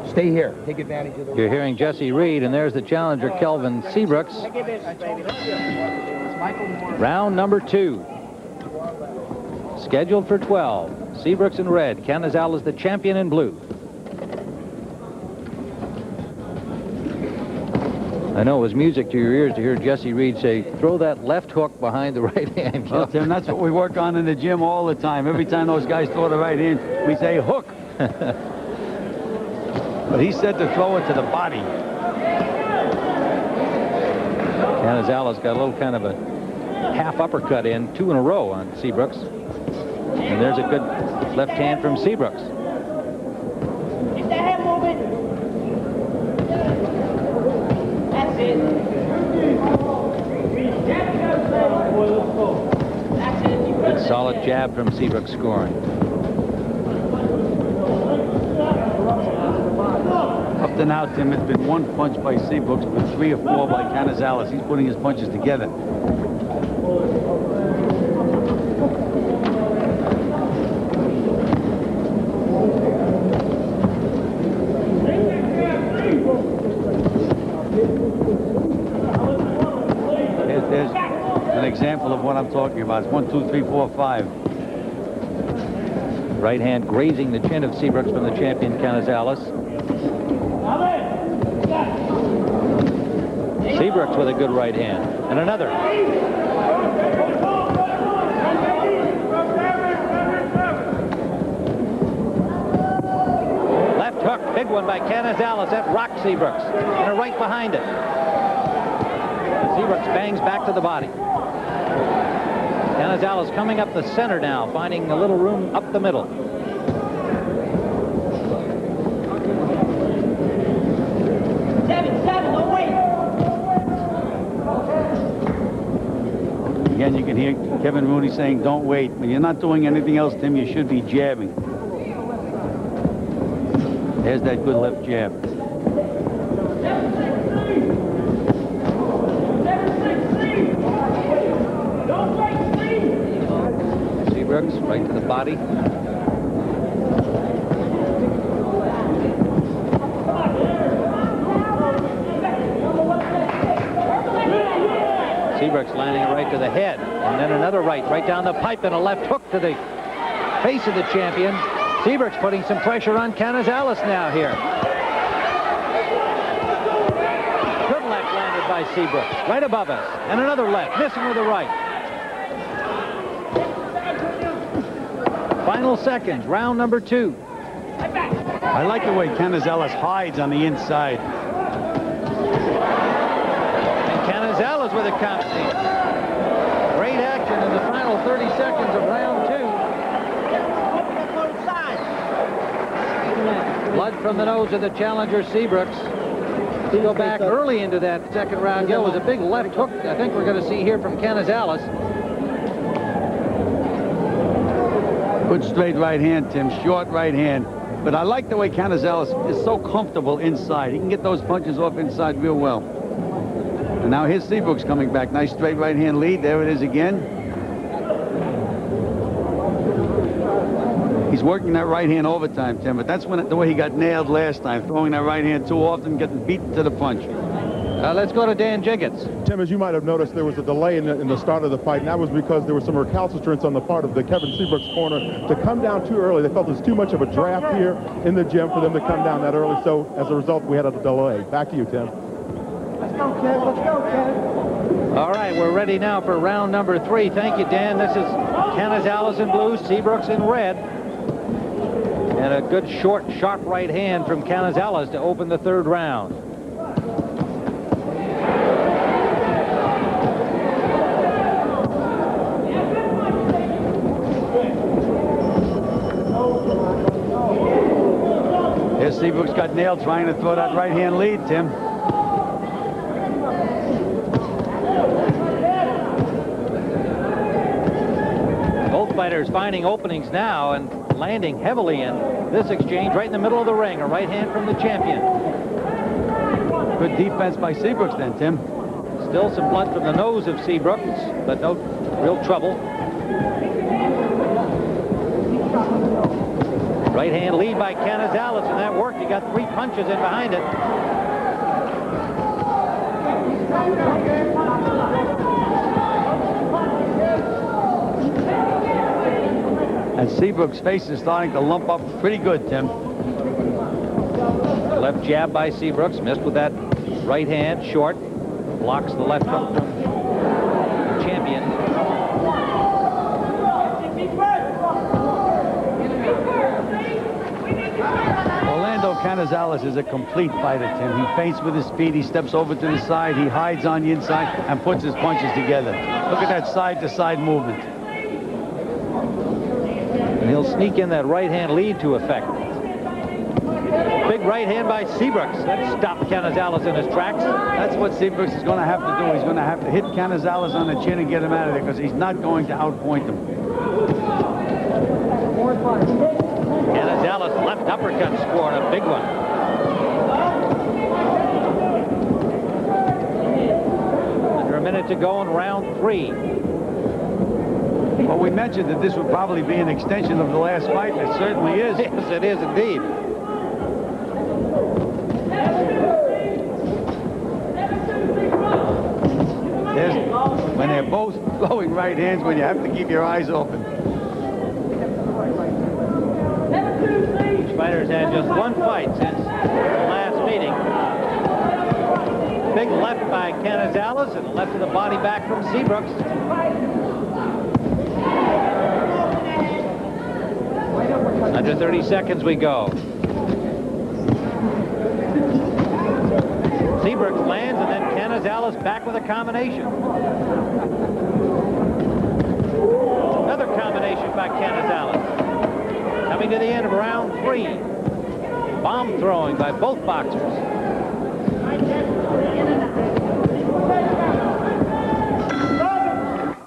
Stay here. Take advantage of the... You're hearing Jesse Reed, and there's the challenger, Kelvin Seabrooks. Round number two. Scheduled for 12. Seabrooks in red. Canizales the champion in blue. I know it was music to your ears to hear Jesse Reed say, throw that left hook behind the right hand. Well, Tim, that's what we work on in the gym all the time. Every time those guys throw the right hand, we say hook. But he said to throw it to the body. Canizales got a little kind of a half uppercut in, 2 in a row on Seabrooks. And there's a good left hand from Seabrooks. Keep that head moving. That's it. Good solid jab from Seabrooks scoring. Up to now, Tim, it's been 1 punch by Seabrooks, but 3 or 4 by Canizales. He's putting his punches together. There's an example of what I'm talking about. It's 1, 2, 3, 4, 5. Right hand grazing the chin of Seabrooks from the champion Canizales. Seabrooks with a good right hand. And another. Left hook, big one by Canizales. That rocked Seabrooks. And a right behind it. Seabrooks bangs back to the body. Canizales coming up the center now, finding a little room up the middle. Again, you can hear Kevin Rooney saying, don't wait. When you're not doing anything else, Tim, you should be jabbing. There's that good left jab. Seabrooks right to the body. Seabrooks landing it right to the head, and then another right down the pipe, and a left hook to the face of the champion. Seabrooks putting some pressure on Canizales now here. Good left landed by Seabrooks, right above us, and another left, missing with the right. Final seconds, round number 2. I like the way Canizales hides on the inside. Canizales with a counter. Great action in the final 30 seconds of round 2. Blood from the nose of the challenger, Seabrooks. To go back early into that second round, it was a big left hook I think we're going to see here from Canizales. Good straight right hand, Tim. Short right hand. But I like the way Canizales is so comfortable inside. He can get those punches off inside real well. And now here's Seabrooks coming back. Nice straight right hand lead. There it is again. He's working that right hand overtime, Tim. But that's when the way he got nailed last time. Throwing that right hand too often, getting beaten to the punch. Let's go to Dan Jiggets. Tim, as you might have noticed, there was a delay in the start of the fight, and that was because there was some recalcitrance on the part of the Kevin Seabrooks corner to come down too early. They felt there was too much of a draft here in the gym for them to come down that early, so as a result, we had a delay. Back to you, Tim. Let's go, Kev. Let's go, Kev. All right, we're ready now for round number 3. Thank you, Dan. This is Canizales in blue, Seabrooks in red. And a good, short, sharp right hand from Canizales to open the 3rd round. Here's Seabrooks got nailed trying to throw that right hand lead, Tim. Both fighters finding openings now and landing heavily in this exchange right in the middle of the ring. A right hand from the champion. Good defense by Seabrooks then, Tim. Still some blood from the nose of Seabrooks, but no real trouble. Right hand lead by Canizales, and that worked. He got 3 punches in behind it. And Seabrooks' face is starting to lump up pretty good, Tim. Left jab by Seabrooks, missed with that right hand, short. Blocks the left hook from the champion. Canizales is a complete fighter, Tim. He feints with his feet, he steps over to the side, he hides on the inside, and puts his punches together. Look at that side-to-side movement. And he'll sneak in that right hand lead to effect. Big right hand by Seabrooks. That stopped Canizales in his tracks. That's what Seabrooks is going to have to do. He's going to have to hit Canizales on the chin and get him out of there because he's not going to outpoint him. Canizales left uppercut scored a big one. Under a minute to go in round 3. Well, we mentioned that this would probably be an extension of the last fight, and it certainly is. Yes, it is indeed. When they're both throwing right hands, when you have to keep your eyes open. Each fighter's had just one fight since the last meeting. Big left by Canizales and left to the body back from Seabrooks. Under 30 seconds we go. Seabrooks lands and then Canizales back with a combination. Another combination by Canizales. Coming to the end of round 3. Bomb throwing by both boxers.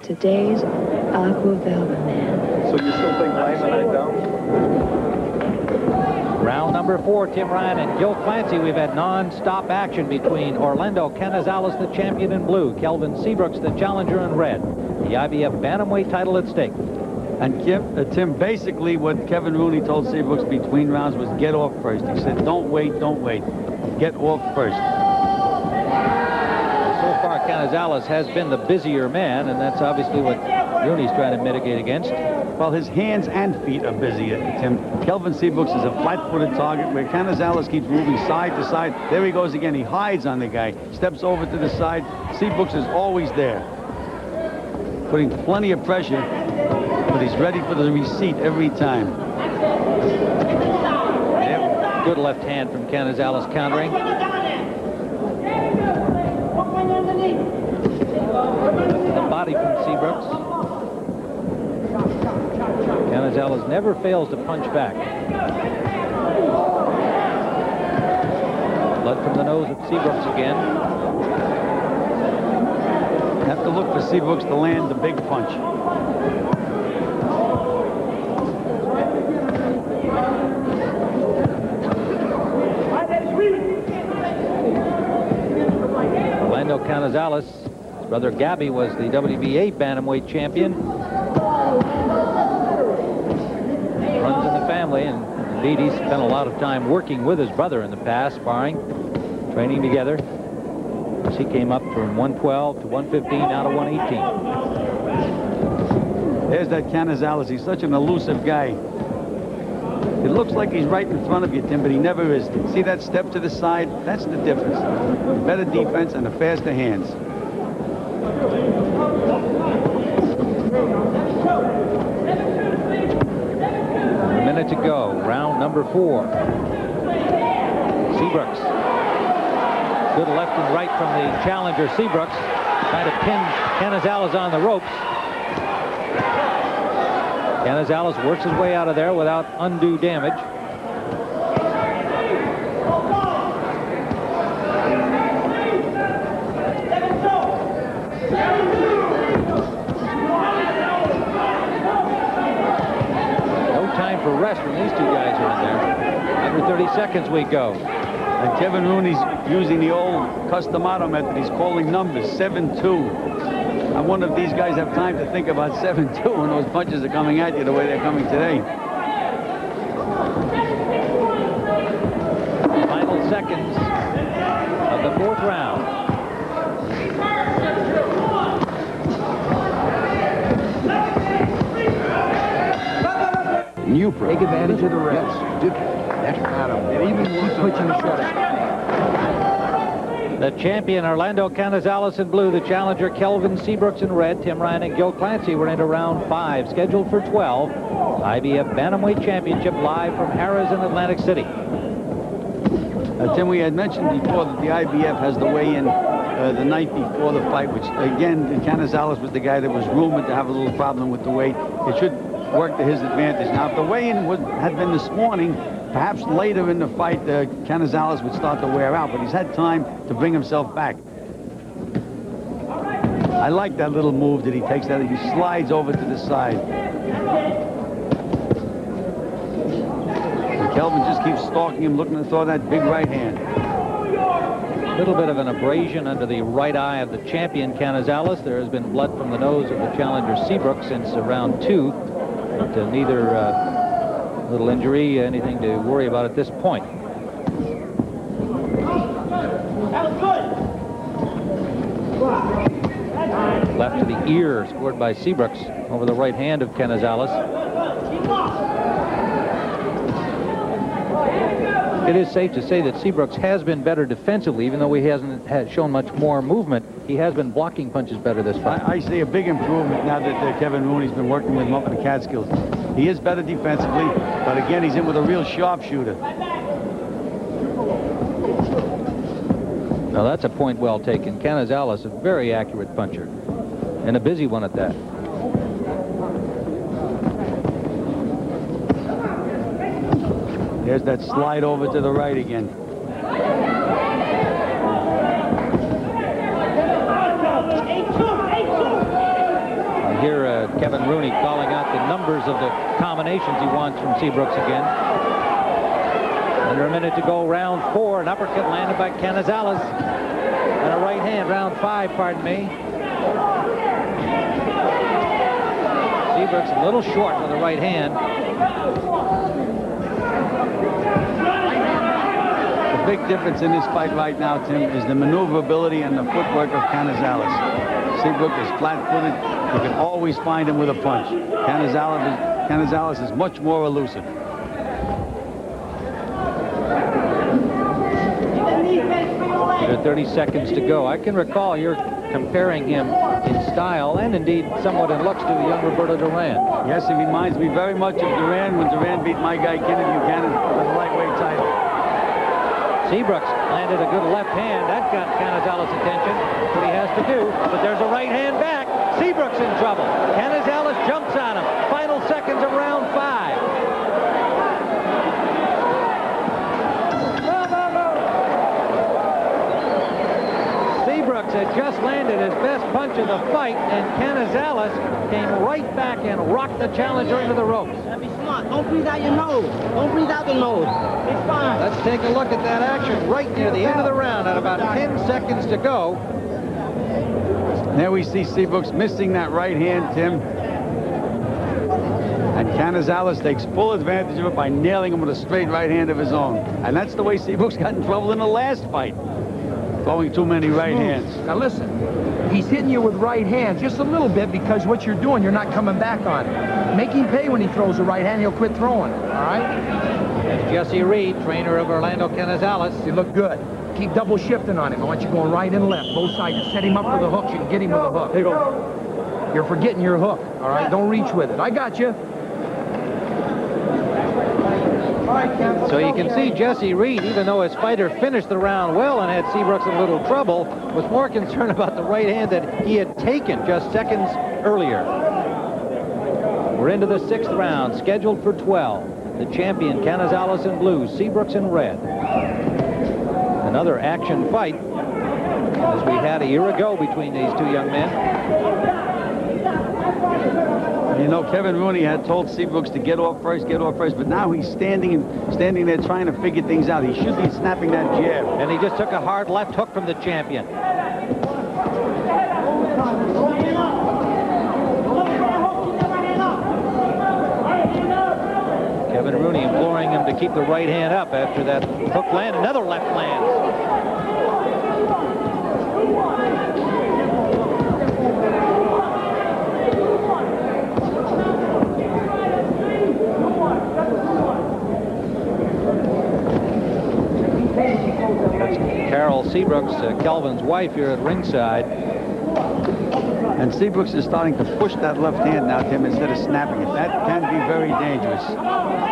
Today's Aqua Velvet Man. So you still think Lyman I don't? Round number 4, Tim Ryan and Gil Clancy. We've had non-stop action between Orlando Canizales, the champion in blue, Kelvin Seabrooks, the challenger in red. The IBF Bantamweight title at stake. And Tim, basically what Kevin Rooney told Seabrooks between rounds was get off first. He said, don't wait, get off first. So far, Canizales has been the busier man, and that's obviously what Rooney's trying to mitigate against. Well, his hands and feet are busier, Tim. Kelvin Seabrooks is a flat-footed target where Canizales keeps moving side to side. There he goes again. He hides on the guy, steps over to the side. Seabrooks is always there, putting plenty of pressure, but he's ready for the receipt every time. Yep. Good left hand from Canizales countering. The body from Seabrooks. Canizales never fails to punch back. Blood from the nose of Seabrooks again. Have to look for Seabrooks to land the big punch. Orlando Canizales, his brother Gabby was the WBA Bantamweight champion. Runs in the family, and indeed he's spent a lot of time working with his brother in the past, sparring, training together. He came up from 112 to 115, now to 118. There's that Canizales. He's such an elusive guy. It looks like he's right in front of you, Tim, but he never is. See that step to the side? That's the difference. Better defense and the faster hands. A minute to go. Round number 4. Seabrooks. Good left and right from the challenger, Seabrooks. Trying to pin Canizales on the ropes. Canizales works his way out of there without undue damage. No time for rest when these two guys are in there. Under 30 seconds we go. And Kevin Rooney's using the old customado method. He's calling numbers, 7-2. I wonder if these guys have time to think about 7-2 when those punches are coming at you the way they're coming today. Final seconds of the 4th round. You take advantage of the rest. That's Adam. And even keep pushing the shot. The champion, Orlando Canizales in blue. The challenger, Kelvin Seabrooks in red. Tim Ryan and Gil Clancy were into round 5, scheduled for 12. IBF Bantamweight Championship live from Harrah's in Atlantic City. Tim, we had mentioned before that the IBF has the weigh-in the night before the fight, which, again, Canizales was the guy that was rumored to have a little problem with the weight. It should work to his advantage. Now, if the weigh-in had been this morning, perhaps later in the fight, Canizales would start to wear out, but he's had time to bring himself back. I like that little move that he takes, that he slides over to the side. And Kelvin just keeps stalking him, looking to throw that big right hand. A little bit of an abrasion under the right eye of the champion, Canizales. There has been blood from the nose of the challenger, Seabrooks, since round 2. But neither little injury, anything to worry about at this point. Left to the ear, scored by Seabrooks over the right hand of Canizales. It is safe to say that Seabrooks has been better defensively, even though he hasn't shown much more movement. He has been blocking punches better this fight. I see a big improvement now that Kevin Rooney's been working with him up in the Catskills. He is better defensively, but again, he's in with a real sharpshooter. Now that's a point well taken. Canizales, a very accurate puncher, and a busy one at that. There's that slide over to the right again. I hear Kevin Rooney calling out the numbers of the combinations he wants from Seabrooks again. Under a minute to go, round 4. An uppercut landed by Canizales. And a right hand, round 5, pardon me. Seabrooks a little short with the right hand. The big difference in this fight right now, Tim, is the maneuverability and the footwork of Canizales. Seabrook is flat-footed. You can always find him with a punch. Canizales is much more elusive. 30 seconds to go. I can recall you're comparing him in style and indeed somewhat in looks to a young Roberto Duran. Yes, he reminds me very much of Duran when Duran beat my guy Kennedy Buchanan for the lightweight title. Seabrooks landed a good left hand. That got Canizales' attention. That's what he has to do. But there's a right hand back. Seabrooks in trouble. Canizales jumps on him. Final seconds of round 5. Seabrooks had just landed his best punch of the fight, and Canizales came right back and rocked the challenger into the ropes. Be smart. Don't breathe out your nose. Don't breathe out the nose. It's fine. Let's take a look at that action right near the end of the round at about 10 seconds to go. There we see Seabrooks missing that right hand, Tim. And Canizales takes full advantage of it by nailing him with a straight right hand of his own. And that's the way Seabrooks got in trouble in the last fight. Throwing too many right hands. Now listen, he's hitting you with right hands just a little bit because what you're doing, you're not coming back on it. Make him pay when he throws a right hand, he'll quit throwing it, all right? That's Jesse Reed, trainer of Orlando Canizales. You look good. Keep double shifting on him. I want you going right and left, both sides. Set him up for the hooks. You can get him with a hook. Here you go. You're forgetting your hook, all right? Don't reach with it. I got you. So you can see Jesse Reed, even though his fighter finished the round well and had Seabrooks in a little trouble, was more concerned about the right hand that he had taken just seconds earlier. We're into the 6th round, scheduled for 12. The champion, Canizales in blue, Seabrooks in red. Another action fight, as we had a year ago between these two young men. You know, Kevin Rooney had told Seabrooks to get off first, but now he's standing there trying to figure things out. He should be snapping that jab. And he just took a hard left hook from the champion. Kevin Rooney imploring him to keep the right hand up after that hook land. Another left land. Carol Seabrooks, Kelvin's wife, here at ringside. And Seabrooks is starting to push that left hand now, Tim, instead of snapping it. That can be very dangerous.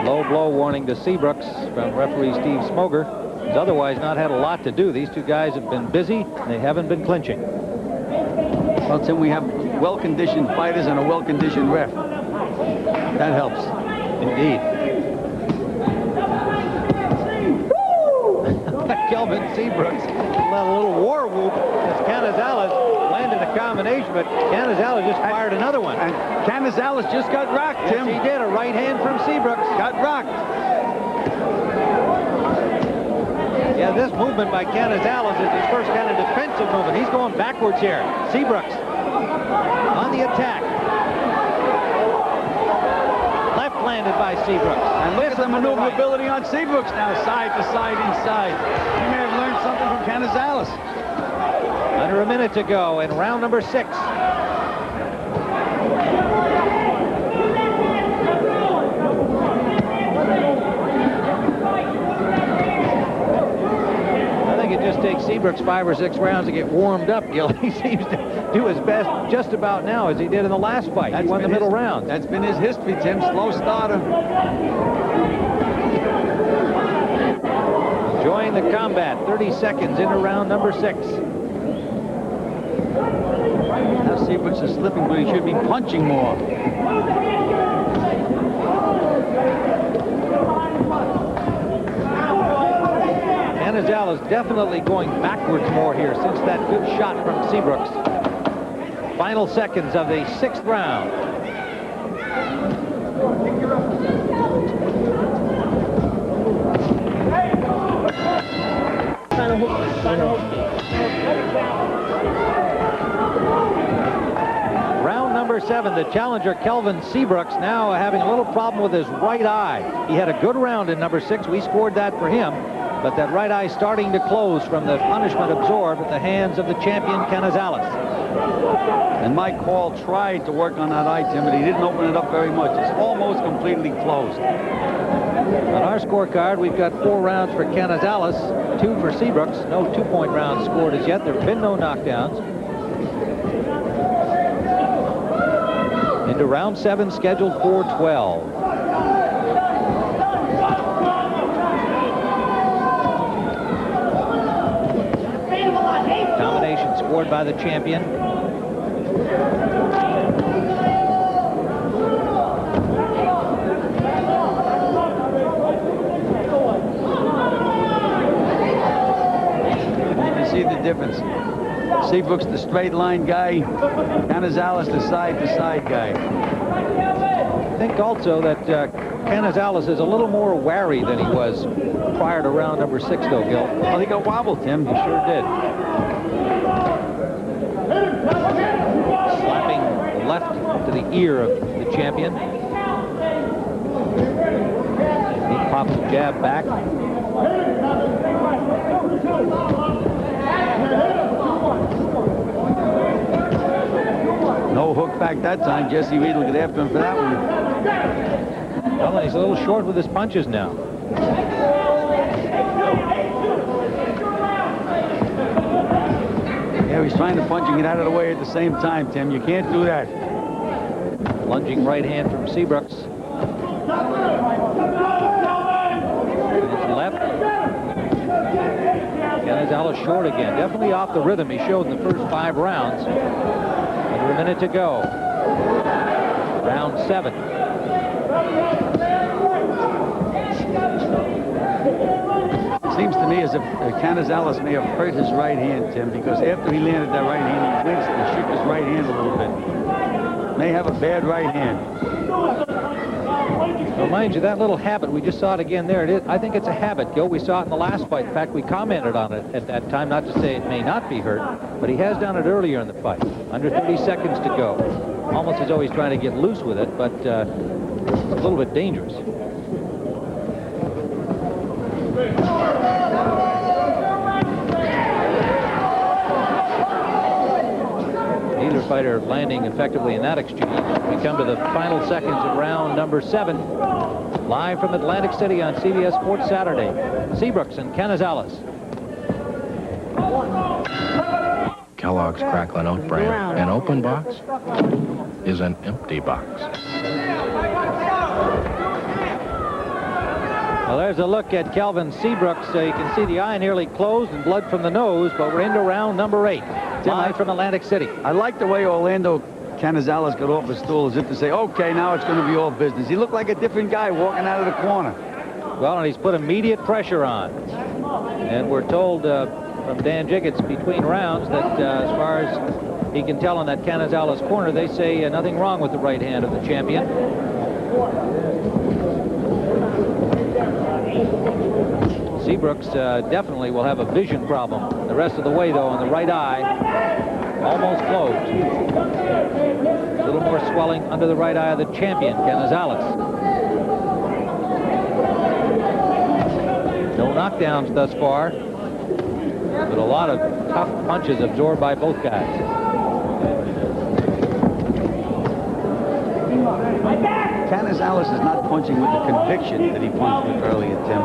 Low blow warning to Seabrooks from referee Steve Smoger. He's otherwise not had a lot to do. These two guys have been busy, and they haven't been clinching. Well, Tim, we have well-conditioned fighters and a well-conditioned ref. That helps. Indeed. Kelvin Seabrooks let a little war whoop as Canizales landed a combination, but Canizales just fired another one. And Canizales just got rocked, Tim. Yes, he did. A right hand from Seabrooks. Got rocked. Yeah, this movement by Canizales is his first kind of defensive movement. He's going backwards here. Seabrooks on the attack. Left landed by Seabrooks. And look at the maneuverability on Seabrooks now, side to side, inside. He may have learned something from Canizales. Under a minute to go in round number 6. I think it just takes Seabrooks 5 or 6 rounds to get warmed up, Gil. He seems to do his best just about now as he did in the last fight. He won the middle round. That's been his history, Tim. Slow starter. Enjoying the combat. 30 seconds into round number 6. Now Seabrooks is slipping, but he should be punching more. Canizales definitely going backwards more here since that good shot from Seabrooks. Final seconds of the 6th round. Round number 7, the challenger Kelvin Seabrooks now having a little problem with his right eye. He had a good round in number 6. We scored that for him. But that right eye starting to close from the punishment absorbed at the hands of the champion Canizales. And Mike Hall tried to work on that eye, Tim, but he didn't open it up very much. It's almost completely closed. On our scorecard, we've got 4 rounds for Canizales, 2 for Seabrooks. No 2-point rounds scored as yet. There have been no knockdowns. Into round 7, scheduled for 12. Combination scored by the champion. You can see the difference. Seabrooks, the straight line guy. Canizales, the side-to-side guy. I think also that Canizales is a little more wary than he was prior to round number 6, though, Gil. Well, he got wobbled, Tim. He sure did. Slapping the left to the ear of the champion. He pops the jab back. No hook back that time. Jesse Reed will get after him for that one. Well, he's a little short with his punches now. Yeah, he's trying to punch and get out of the way at the same time, Tim. You can't do that. Lunging right hand from Seabrooks. His left. Canizales short again. Definitely off the rhythm he showed in the first 5 rounds. Under a minute to go. Round 7. Seems to me as if Canizales may have hurt his right hand, Tim, because after he landed that right hand, he winced and shook his right hand a little bit. May have a bad right hand. Well, mind you, that little habit, we just saw it again there. It is, I think it's a habit, Gil. We saw it in the last fight. In fact, we commented on it at that time, not to say it may not be hurt, but he has done it earlier in the fight. Under 30 seconds to go. Almost as though he's trying to get loose with it, but it's a little bit dangerous. Neither fighter landing effectively in that exchange. We come to the final seconds of round number 7. Live from Atlantic City on CBS Sports Saturday. Seabrooks and Canizales. Kellogg's Cracklin' Oat Bran. An open box is an empty box. Well, there's a look at Kelvin Seabrooks. You can see the eye nearly closed and blood from the nose, but we're into round number 8. Live from Atlantic City. I like the way Orlando Canizales got off his stool as if to say, okay, now it's going to be all business. He looked like a different guy walking out of the corner. Well, and he's put immediate pressure on. And we're told from Dan Jiggets between rounds that as far as he can tell in that Canizales corner, they say nothing wrong with the right hand of the champion. Seabrooks definitely will have a vision problem. The rest of the way, though, on the right eye, almost closed. A little more swelling under the right eye of the champion, Canizales. No knockdowns thus far, but a lot of tough punches absorbed by both guys. Canizales is not punching with the conviction that he punched with earlier, Tim.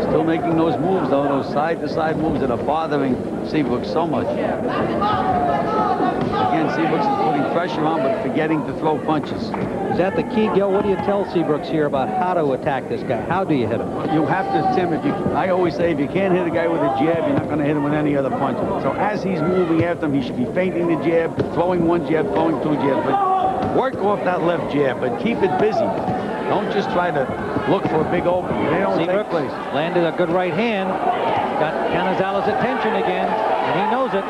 Still making those moves, though, those side-to-side moves that are bothering Seabrooks so much. Again, Seabrooks is putting pressure on, but forgetting to throw punches. Is that the key, Gil? What do you tell Seabrooks here about how to attack this guy? How do you hit him? You have to, Tim, I always say if you can't hit a guy with a jab, you're not going to hit him with any other punch. So as he's moving after him, he should be feinting the jab, throwing one jab, throwing 2 jabs. But work off that left jab, but keep it busy. Don't just try to look for a big opening. They don't take place. Landed a good right hand. Got Canizales' attention again, and he knows it.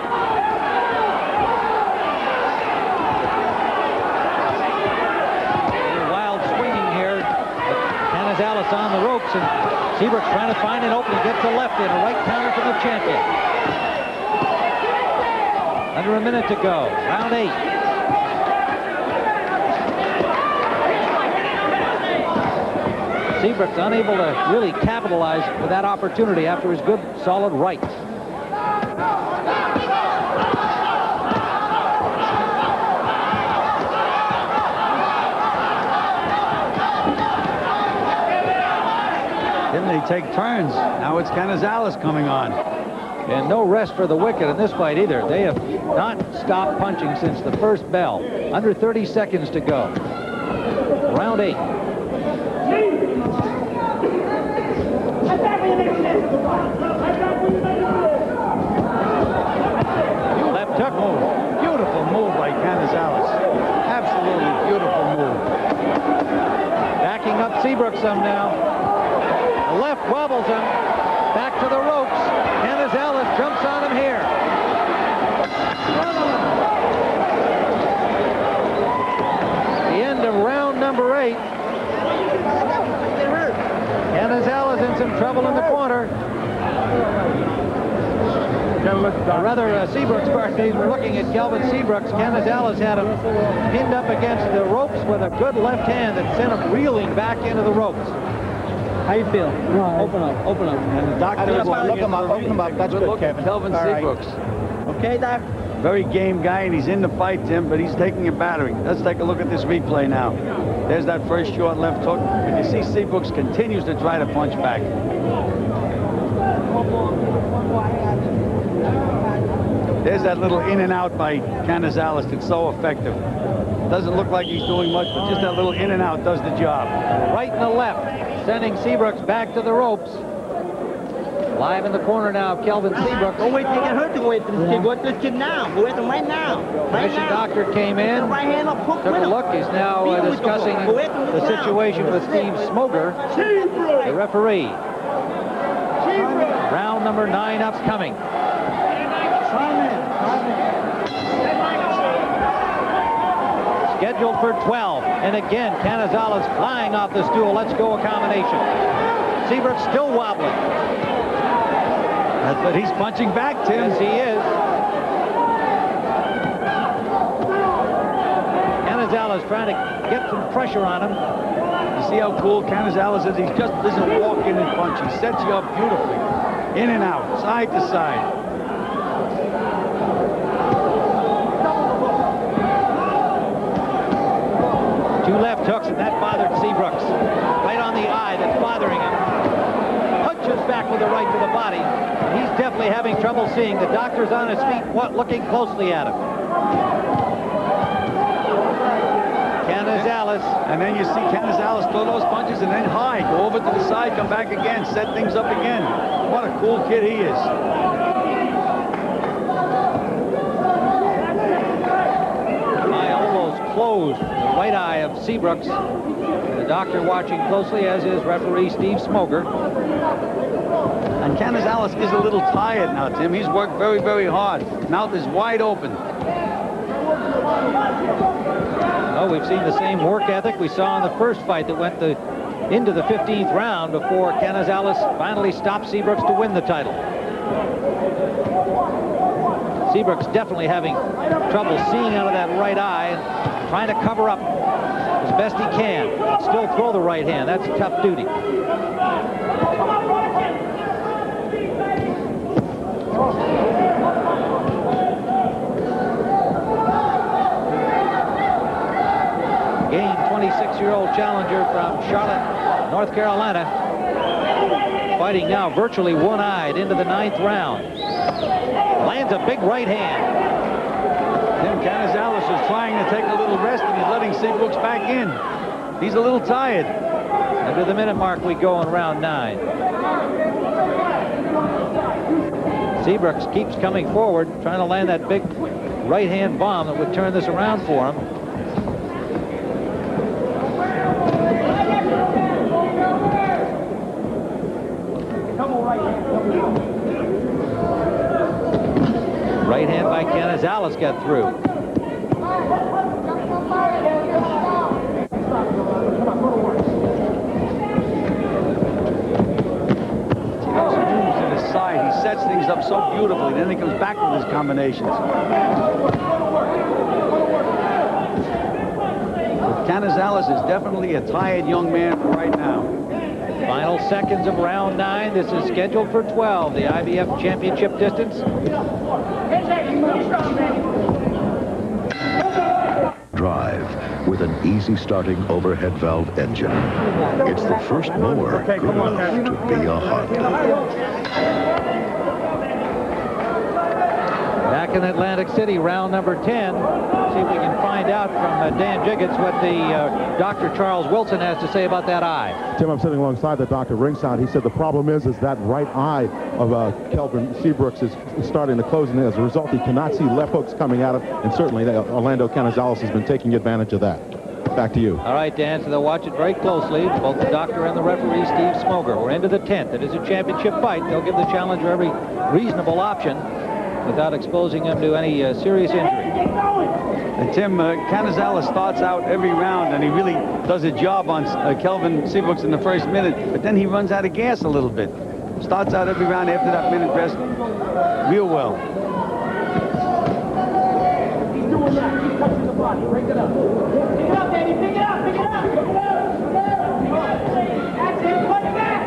Seabrooks, and Seabrooks trying to find an opening, gets a left in, a right counter from the champion. Under a minute to go, round 8. Seabrooks unable to really capitalize with that opportunity after his good, solid right. Then they take turns. Now it's Canizales coming on. And no rest for the Wicked in this fight either. They have not stopped punching since the first bell. Under 30 seconds to go. Round 8. Left hook move. Beautiful move by Canizales. Absolutely beautiful move. Backing up Seabrooks some now. The left wobbles him. Back to the ropes. Canizales jumps on him here. The end of round number 8. Canizales in some trouble in the corner. Or rather, Seabrooks, we're looking at Kelvin Seabrooks. Canizales had him pinned up against the ropes with a good left hand that sent him reeling back into the ropes. How you feel? Open up, open up. And the doctor is look him up, open him up. That's good, Kevin. Kelvin Seabrooks. Okay, Doc? Very game guy, and he's in the fight, Tim, but he's taking a battering. Let's take a look at this replay now. There's that first short left hook. And you see Seabrooks continues to try to punch back. There's that little in and out by Canizales that's so effective. Doesn't look like he's doing much, but just that little in and out does the job. Right and the left, sending Seabrooks back to the ropes. Live in the corner now, Kelvin Seabrooks. Go wait till you get hurt to go with this kid. Go with this kid now. Go with him right now. Right Commission now. doctor came in, Right hand up, hook took with a him. look. He's now discussing the situation with Steve Smoger, the referee. Round number 9 upcoming. Scheduled for 12. And again, Canizales flying off the stool. Let's go a combination. Seabrooks still wobbling. But he's punching back, Tim. Yes, he is. Canizales trying to get some pressure on him. You see how cool Canizales is? He just doesn't walk in and punch. He sets you up beautifully. In and out, side to side. Two left hooks, and that bothered Seabrooks. Right on the eye that's bothering him. Punches back with the right to the body. He's definitely having trouble seeing. The doctor's on his feet, looking closely at him. Canizales. And then you see Canizales throw those punches and then high. Go over to the side, come back again, set things up again. What a cool kid he is. Eye almost closed. The right eye of Seabrooks. The doctor watching closely, as is referee Steve Smoger. And Canizales is a little tired now, Tim. He's worked very, very hard. Mouth is wide open. Oh, we've seen the same work ethic we saw in the first fight that went into the 15th round before Canizales finally stopped Seabrooks to win the title. Seabrooks definitely having trouble seeing out of that right eye and trying to cover up as best he can. Still throw the right hand. That's tough duty. Gain, 26-year-old challenger from Charlotte, North Carolina. Fighting now virtually one-eyed into the 9th round. Lands a big right hand. Tim Canizales is trying to take a little rest, and he's letting Seabrooks back in. He's a little tired. Under the minute mark we go in round 9. Seabrooks keeps coming forward, trying to land that big right-hand bomb that would turn this around for him. Right hand by Canizales got through. sets things up so beautifully. Then he comes back with his combinations. But Canizales is definitely a tired young man right now. Final seconds of round 9. This is scheduled for 12, the IBF Championship distance. Drive with an easy starting overhead valve engine. It's the first mower good enough to be a Honda. Back in Atlantic City, round number 10. See if we can find out from Dan Jiggets what the Dr. Charles Wilson has to say about that eye. Tim, I'm sitting alongside the doctor ringside. He said the problem is that right eye of Kelvin Seabrooks is starting to close, and as a result, he cannot see left hooks coming at him, and certainly Orlando Canizales has been taking advantage of that. Back to you. All right, Dan, so they'll watch it very closely. Both the doctor and the referee, Steve Smoger. We're into the 10th. It is a championship fight. They'll give the challenger every reasonable option without exposing him to any serious injury. And Tim, Canizales starts out every round, and he really does a job on Kelvin Seabrooks in the first minute, but then he runs out of gas a little bit. Starts out every round after that minute rest real well. He's doing that. He's touching the body. Break it up. Pick it up, Danny. Pick it up. Pick it up. Pick it up. That's it. Put it back.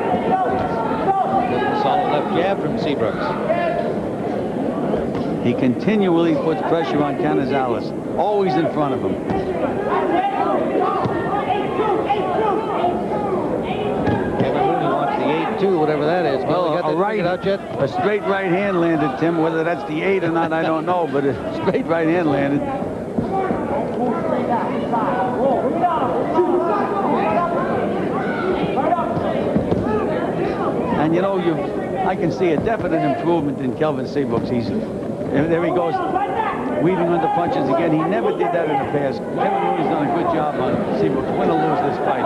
Solid left jab from Seabrooks. He continually puts pressure on Canizales, always in front of him. Kevin Rooney wants the 8-2, whatever that is. Well, got that figured out yet? A straight right hand landed, Tim. Whether that's the 8 or not, I don't know, but a straight right hand landed. And you know, I can see a definite improvement in Kelvin Seabrooks. There he goes, weaving under punches again. He never did that in the past. Kevin Rooney's done a good job on Seabrooks. Win or lose this fight.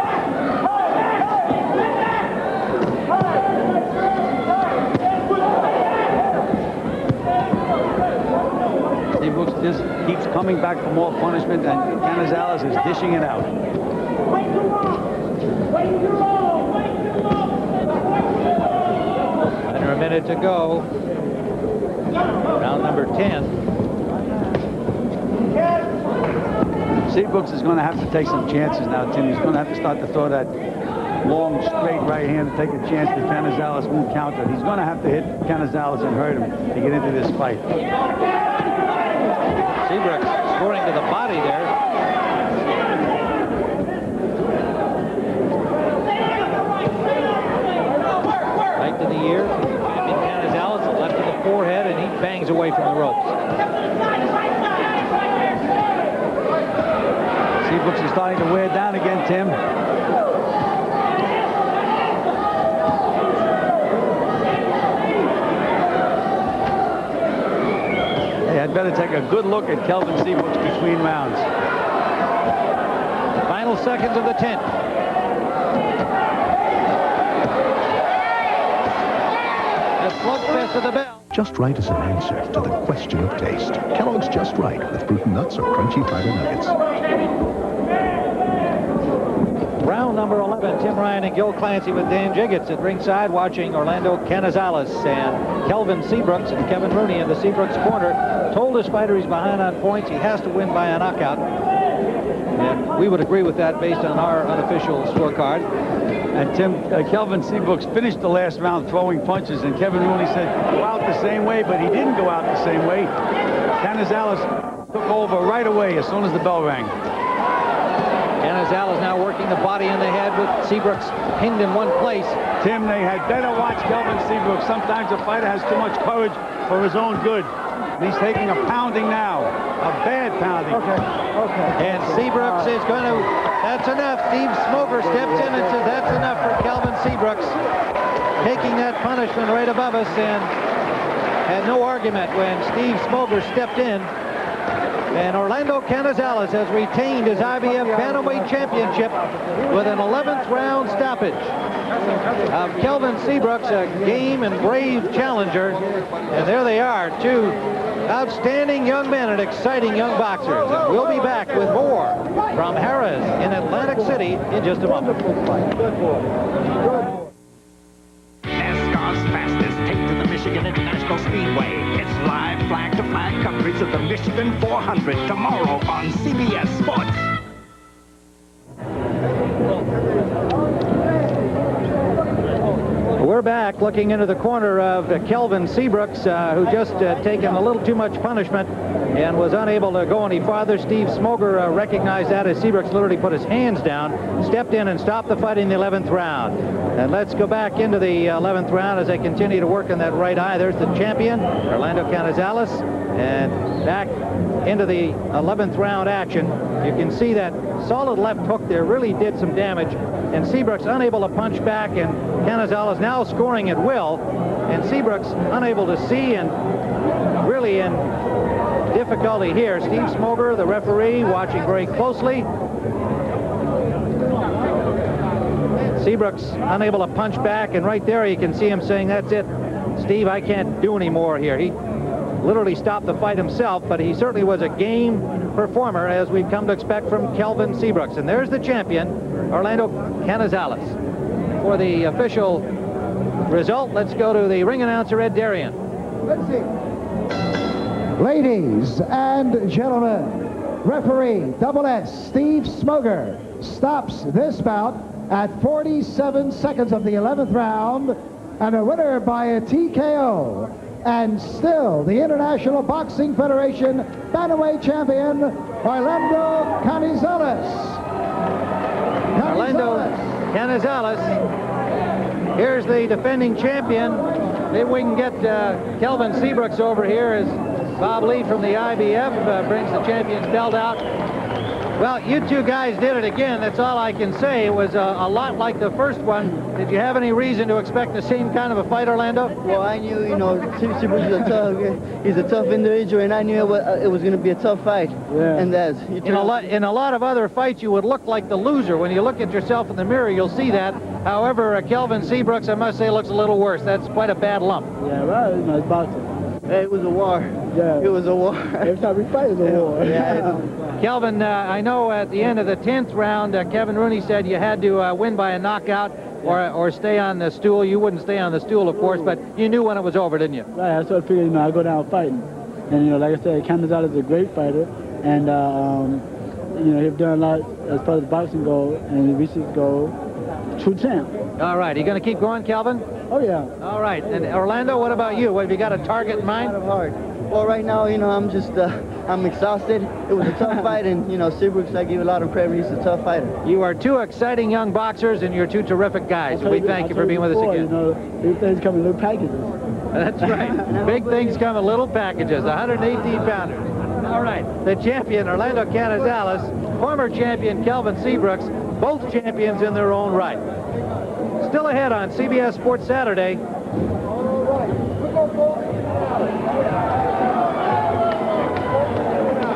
Seabrooks just keeps coming back for more punishment, and Canizales is dishing it out. Under a minute to go. Round number 10. Seabrooks is going to have to take some chances now, Tim. He's going to have to start to throw that long, straight right hand to take a chance that Canizales won't counter. He's going to have to hit Canizales and hurt him to get into this fight. Seabrooks scoring to the body there. Right to the ear. Champion Canizales, the left to the forehead, and he bangs away from the ropes. Seabrooks is starting to wear down again, Tim. Hey, I'd better take a good look at Kelvin Seabrooks between rounds. Final seconds of the 10th. The slugfest of the bell. Just right is an answer to the question of taste. Kellogg's Just Right with fruit and nuts or crunchy fiber nuggets. Round number 11, Tim Ryan and Gil Clancy with Dan Jiggets at ringside watching Orlando Canizales and Kelvin Seabrooks, and Kevin Rooney in the Seabrooks corner told his fighter he's behind on points. He has to win by a knockout. And we would agree with that based on our unofficial scorecard. And Tim, Kelvin Seabrooks finished the last round throwing punches, and Kevin Rooney said go out the same way, but he didn't go out the same way. Canizales took over right away as soon as the bell rang. Canizales now working the body and the head with Seabrooks pinned in one place. Tim, they had better watch Kelvin Seabrooks. Sometimes a fighter has too much courage for his own good. And he's taking a pounding now, a bad pounding. Okay. And Seabrooks is going to, that's enough. Steve Smoger steps in and says that's enough for Kelvin Seabrooks. Taking that punishment right above us, and had no argument when Steve Smoger stepped in. And Orlando Canizales has retained his IBF Bantamweight Championship with an 11th round stoppage of Kelvin Seabrooks, a game and brave challenger. And there they are, two outstanding young men and exciting young boxers. And we'll be back with more from Harrah's in Atlantic City in just a moment. NASCAR's fastest take to the Michigan International Michigan 400 tomorrow on CBS Sports. We're back looking into the corner of Kelvin Seabrooks, who just taken a little too much punishment and was unable to go any farther. Steve Smoger recognized that as Seabrooks literally put his hands down, stepped in and stopped the fight in the 11th round. And let's go back into the 11th round as they continue to work on that right eye. There's the champion, Orlando Canizales, and back into the 11th round action. You can see that solid left hook there really did some damage, and Seabrooks unable to punch back, and Canizales now scoring at will, and Seabrooks unable to see and really in difficulty here. Steve Smoger, the referee, watching very closely. Seabrooks unable to punch back, and right there you can see him saying, "That's it, Steve, I can't do any more here." He literally stopped the fight himself, but he certainly was a game performer, as we've come to expect from Kelvin Seabrooks. And there's the champion, Orlando Canizales. For the official result, let's go to the ring announcer, Ed Darien. Let's see. Ladies and gentlemen, referee Double S Steve Smoger stops this bout at 47 seconds of the 11th round, and a winner by a TKO, and still the International Boxing Federation Bantamweight Champion, Orlando Canizales. Orlando Canizales. Here's the defending champion. Maybe we can get Kelvin Seabrooks over here as Bob Lee from the IBF brings the champion's belt out. Well, you two guys did it again. That's all I can say. It was a lot like the first one. Did you have any reason to expect the same kind of a fight, Orlando? Well, I knew, Seabrooks he's a tough individual, and I knew it was going to be a tough fight. Yeah. And in a lot of other fights, you would look like the loser. When you look at yourself in the mirror, you'll see that. However, Kelvin Seabrooks, I must say, looks a little worse. That's quite a bad lump. Yeah, well, it's boxing. It was a war. Yeah. It was a war. Every time we fight is a war. Yeah. Kelvin, I know at the end of the 10th round, Kevin Rooney said you had to win by a knockout or stay on the stool. You wouldn't stay on the stool, of course, but you knew when it was over, didn't you? Right, I sort of figured, I'd go down fighting. And, like I said, Canizales is a great fighter, and, he's done a lot as far as boxing goes, and he reached his goal, true champ. All right, you going to keep going, Kelvin? Oh, yeah. All right, and Orlando, what about you? Have you got a target in mind? Kind of hard. Well, right now, I'm just, I'm exhausted. It was a tough fight, and, Seabrooks, I give a lot of credit. He's a tough fighter. You are two exciting young boxers, and you're two terrific guys. We thank you for being with us again. Big things come in little packages. That's right. Big things come in little packages, 118-pounder. All right, the champion, Orlando Canizales, former champion, Kelvin Seabrooks, both champions in their own right. Still ahead on CBS Sports Saturday.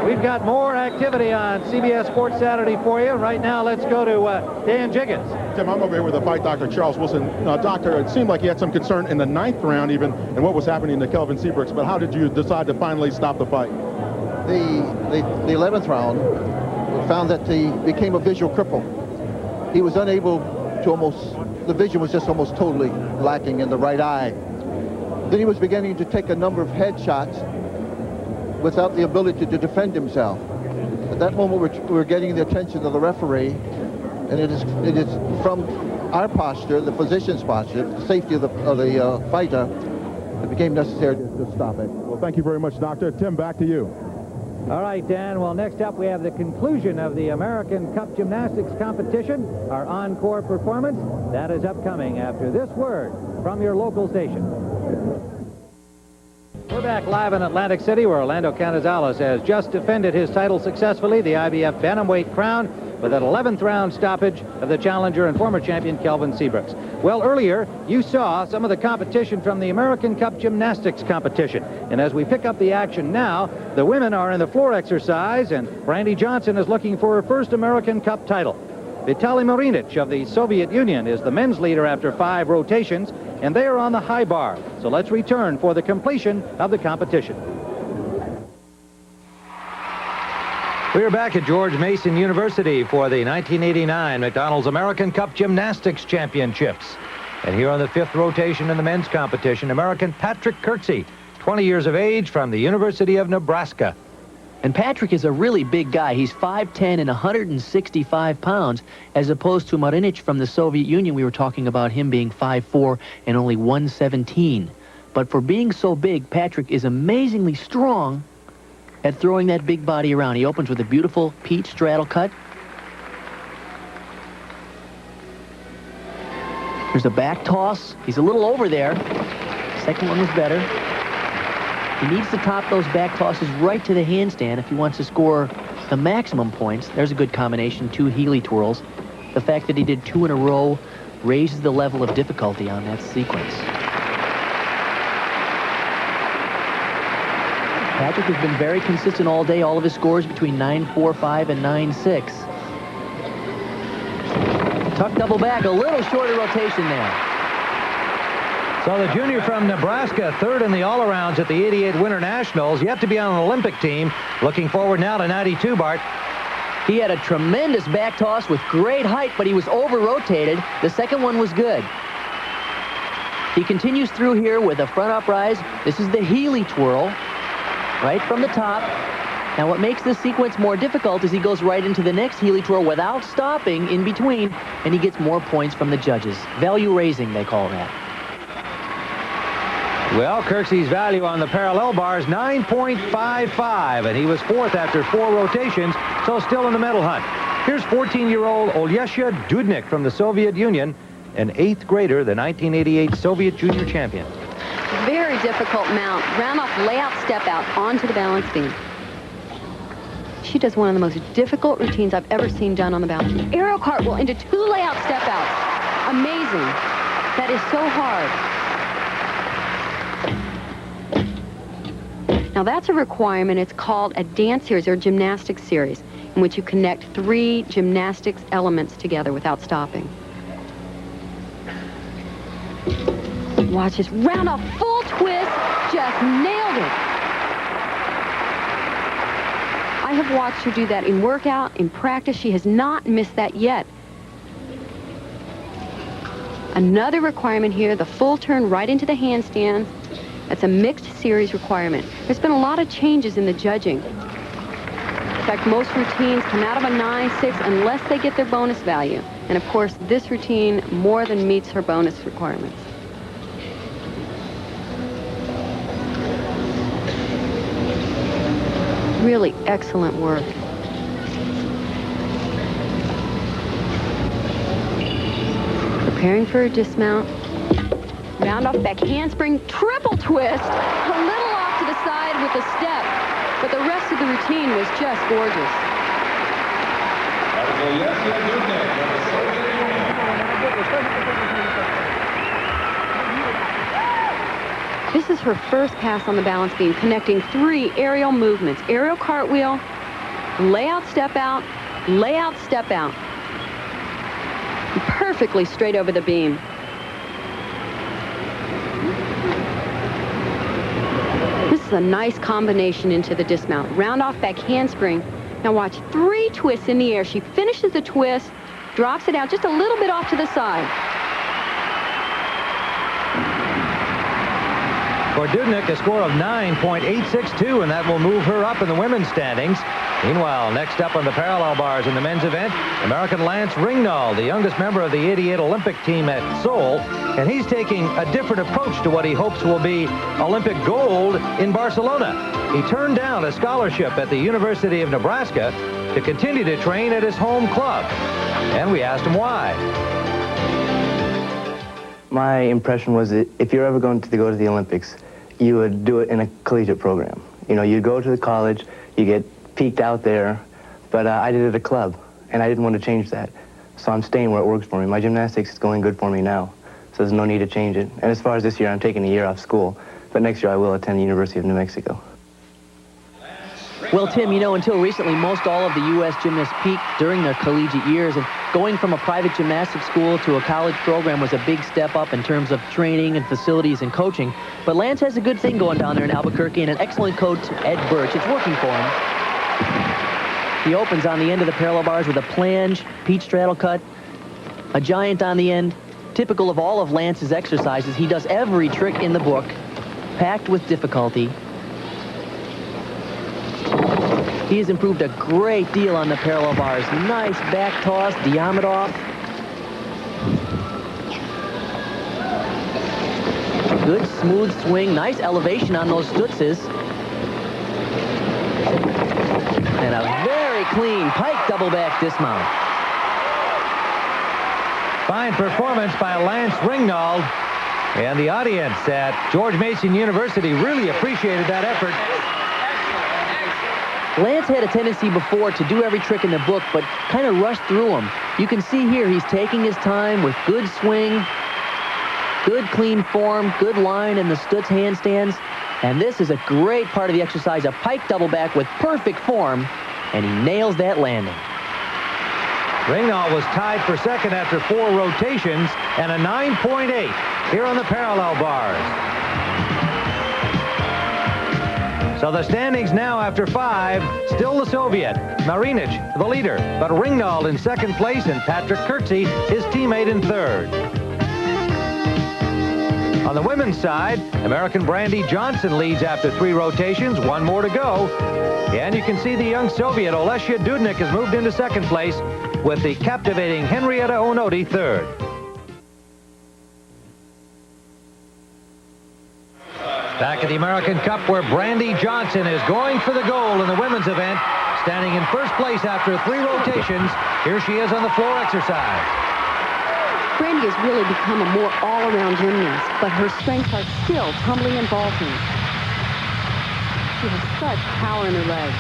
We've got more activity on CBS Sports Saturday for you. Right now, let's go to Dan Jiggins. Tim, I'm over here with the fight doctor, Charles Wilson. Doctor, it seemed like you had some concern in the 9th round even, and what was happening to Kelvin Seabrooks, but how did you decide to finally stop the fight? The 11th round found that he became a visual cripple. He was unable to the vision was just almost totally lacking in the right eye. Then he was beginning to take a number of headshots without the ability to defend himself. At that moment, we're getting the attention of the referee, and it is from our posture, the physician's posture, the safety of the fighter, it became necessary to stop it. Well, thank you very much, Doctor. Tim, back to you. All right, Dan. Well, next up, we have the conclusion of the American Cup Gymnastics competition, our encore performance. That is upcoming after this word from your local station. We're back live in Atlantic City, where Orlando Canizales has just defended his title successfully, the IBF Bantamweight crown, with an 11th round stoppage of the challenger and former champion Kelvin Seabrooks. Well, earlier, you saw some of the competition from the American Cup Gymnastics competition. And as we pick up the action now, the women are in the floor exercise, and Brandy Johnson is looking for her first American Cup title. Vitaly Marinic of the Soviet Union is the men's leader after 5 rotations, and they are on the high bar. So let's return for the completion of the competition. We are back at George Mason University for the 1989 McDonald's American Cup Gymnastics Championships. And here on the 5th rotation in the men's competition, American Patrick Kirksey, 20 years of age, from the University of Nebraska. And Patrick is a really big guy. He's 5'10" and 165 pounds, as opposed to Marinic from the Soviet Union. We were talking about him being 5'4" and only 117. But for being so big, Patrick is amazingly strong at throwing that big body around. He opens with a beautiful peach straddle cut. There's a back toss. He's a little over there. Second one was better. He needs to top those back tosses right to the handstand if he wants to score the maximum points. There's a good combination, 2 Healy twirls. The fact that he did 2 in a row raises the level of difficulty on that sequence. Patrick has been very consistent all day. All of his scores between 9.45 and 9.6. Tuck double back, a little shorter rotation there. So the junior from Nebraska, third in the all-arounds at the 88 Winter Nationals, yet to be on an Olympic team. Looking forward now to 92, Bart. He had a tremendous back toss with great height, but he was over-rotated. The second one was good. He continues through here with a front uprise. This is the Healy twirl, right from the top. Now what makes this sequence more difficult is he goes right into the next Healy twirl without stopping in between, and he gets more points from the judges. Value raising, they call that. Well, Kirksey's value on the parallel bar is 9.55, and he was fourth after 4 rotations, so still in the medal hunt. Here's 14-year-old Olyesha Dudnik from the Soviet Union, an 8th grader, the 1988 Soviet junior champion. Very difficult mount. Round off layout step out onto the balance beam. She does one of the most difficult routines I've ever seen done on the balance beam. Aerial cartwheel into 2 layout step outs. Amazing. That is so hard. Now that's a requirement. It's called a dance series or gymnastics series, in which you connect 3 gymnastics elements together without stopping. Watch this round off full twist, just nailed it. I have watched her do that in workout, in practice. She has not missed that yet. Another requirement here, the full turn right into the handstand. That's a mixed series requirement. There's been a lot of changes in the judging. In fact, most routines come out of a 9.6 unless they get their bonus value. And of course, this routine more than meets her bonus requirements. Really excellent work. Preparing for a dismount. Round off back handspring, triple twist, a little off to the side with the step, but the rest of the routine was just gorgeous. This is her first pass on the balance beam, connecting 3 aerial movements. Aerial cartwheel, layout step out, layout step out. Perfectly straight over the beam. This is a nice combination into the dismount. Round off back handspring. Now watch 3 twists in the air. She finishes the twist, drops it out just a little bit off to the side. For Dudnik, a score of 9.862, and that will move her up in the women's standings. Meanwhile, next up on the parallel bars in the men's event, American Lance Ringnahl, the youngest member of the 88 Olympic team at Seoul, and he's taking a different approach to what he hopes will be Olympic gold in Barcelona. He turned down a scholarship at the University of Nebraska to continue to train at his home club, and we asked him why. My impression was that if you're ever going to go to the Olympics, you would do it in a collegiate program. You know, you'd go to the college, you get peaked out there, but I did it at a club, and I didn't want to change that. So I'm staying where it works for me. My gymnastics is going good for me now, so there's no need to change it. And as far as this year, I'm taking a year off school, but next year I will attend the University of New Mexico. Well, Tim, you know, until recently, most all of the U.S. gymnasts peaked during their collegiate years, and going from a private gymnastics school to a college program was a big step up in terms of training and facilities and coaching. But Lance has a good thing going down there in Albuquerque, and an excellent coach, Ed Birch. It's working for him. He opens on the end of the parallel bars with a planche, peach straddle cut, a giant on the end. Typical of all of Lance's exercises, he does every trick in the book, packed with difficulty. He has improved a great deal on the parallel bars. Nice back toss, Diamondov. Good smooth swing, nice elevation on those stutzes. And a very clean pike double back dismount. Fine performance by Lance Ringnauld. And the audience at George Mason University really appreciated that effort. Lance had a tendency before to do every trick in the book, but kind of rushed through them. You can see here he's taking his time with good swing, good clean form, good line in the Stutz handstands. And this is a great part of the exercise, a pike double back with perfect form, and he nails that landing. Ringnauld was tied for second after 4 rotations and a 9.8 here on the parallel bars. So the standings now after 5, still the Soviet. Marinic, the leader, but Ringnauld in second place and Patrick Kirksey, his teammate, in third. On the women's side, American Brandy Johnson leads after 3 rotations, 1 more to go. And you can see the young Soviet Olesya Dudnik has moved into second place with the captivating Henrietta Onodi third. Back at the American Cup, where Brandy Johnson is going for the gold in the women's event, standing in first place after 3 rotations. Here she is on the floor exercise. Brandy has really become a more all-around gymnast, but her strengths are still tumbling and vaulting. She has such power in her legs.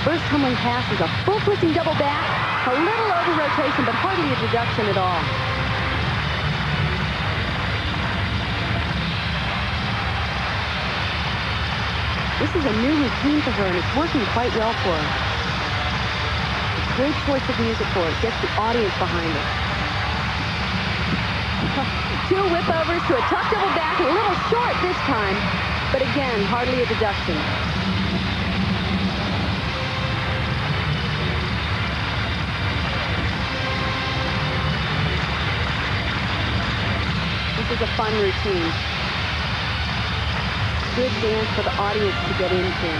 First tumbling pass is a full twisting double back, a little over rotation, but hardly a deduction at all. This is a new routine for her, and it's working quite well for her. Great choice of music for it. Gets the audience behind it. 2 whip overs to a tuck double back, a little short this time, but again, hardly a deduction. This is a fun routine. Good dance for the audience to get into.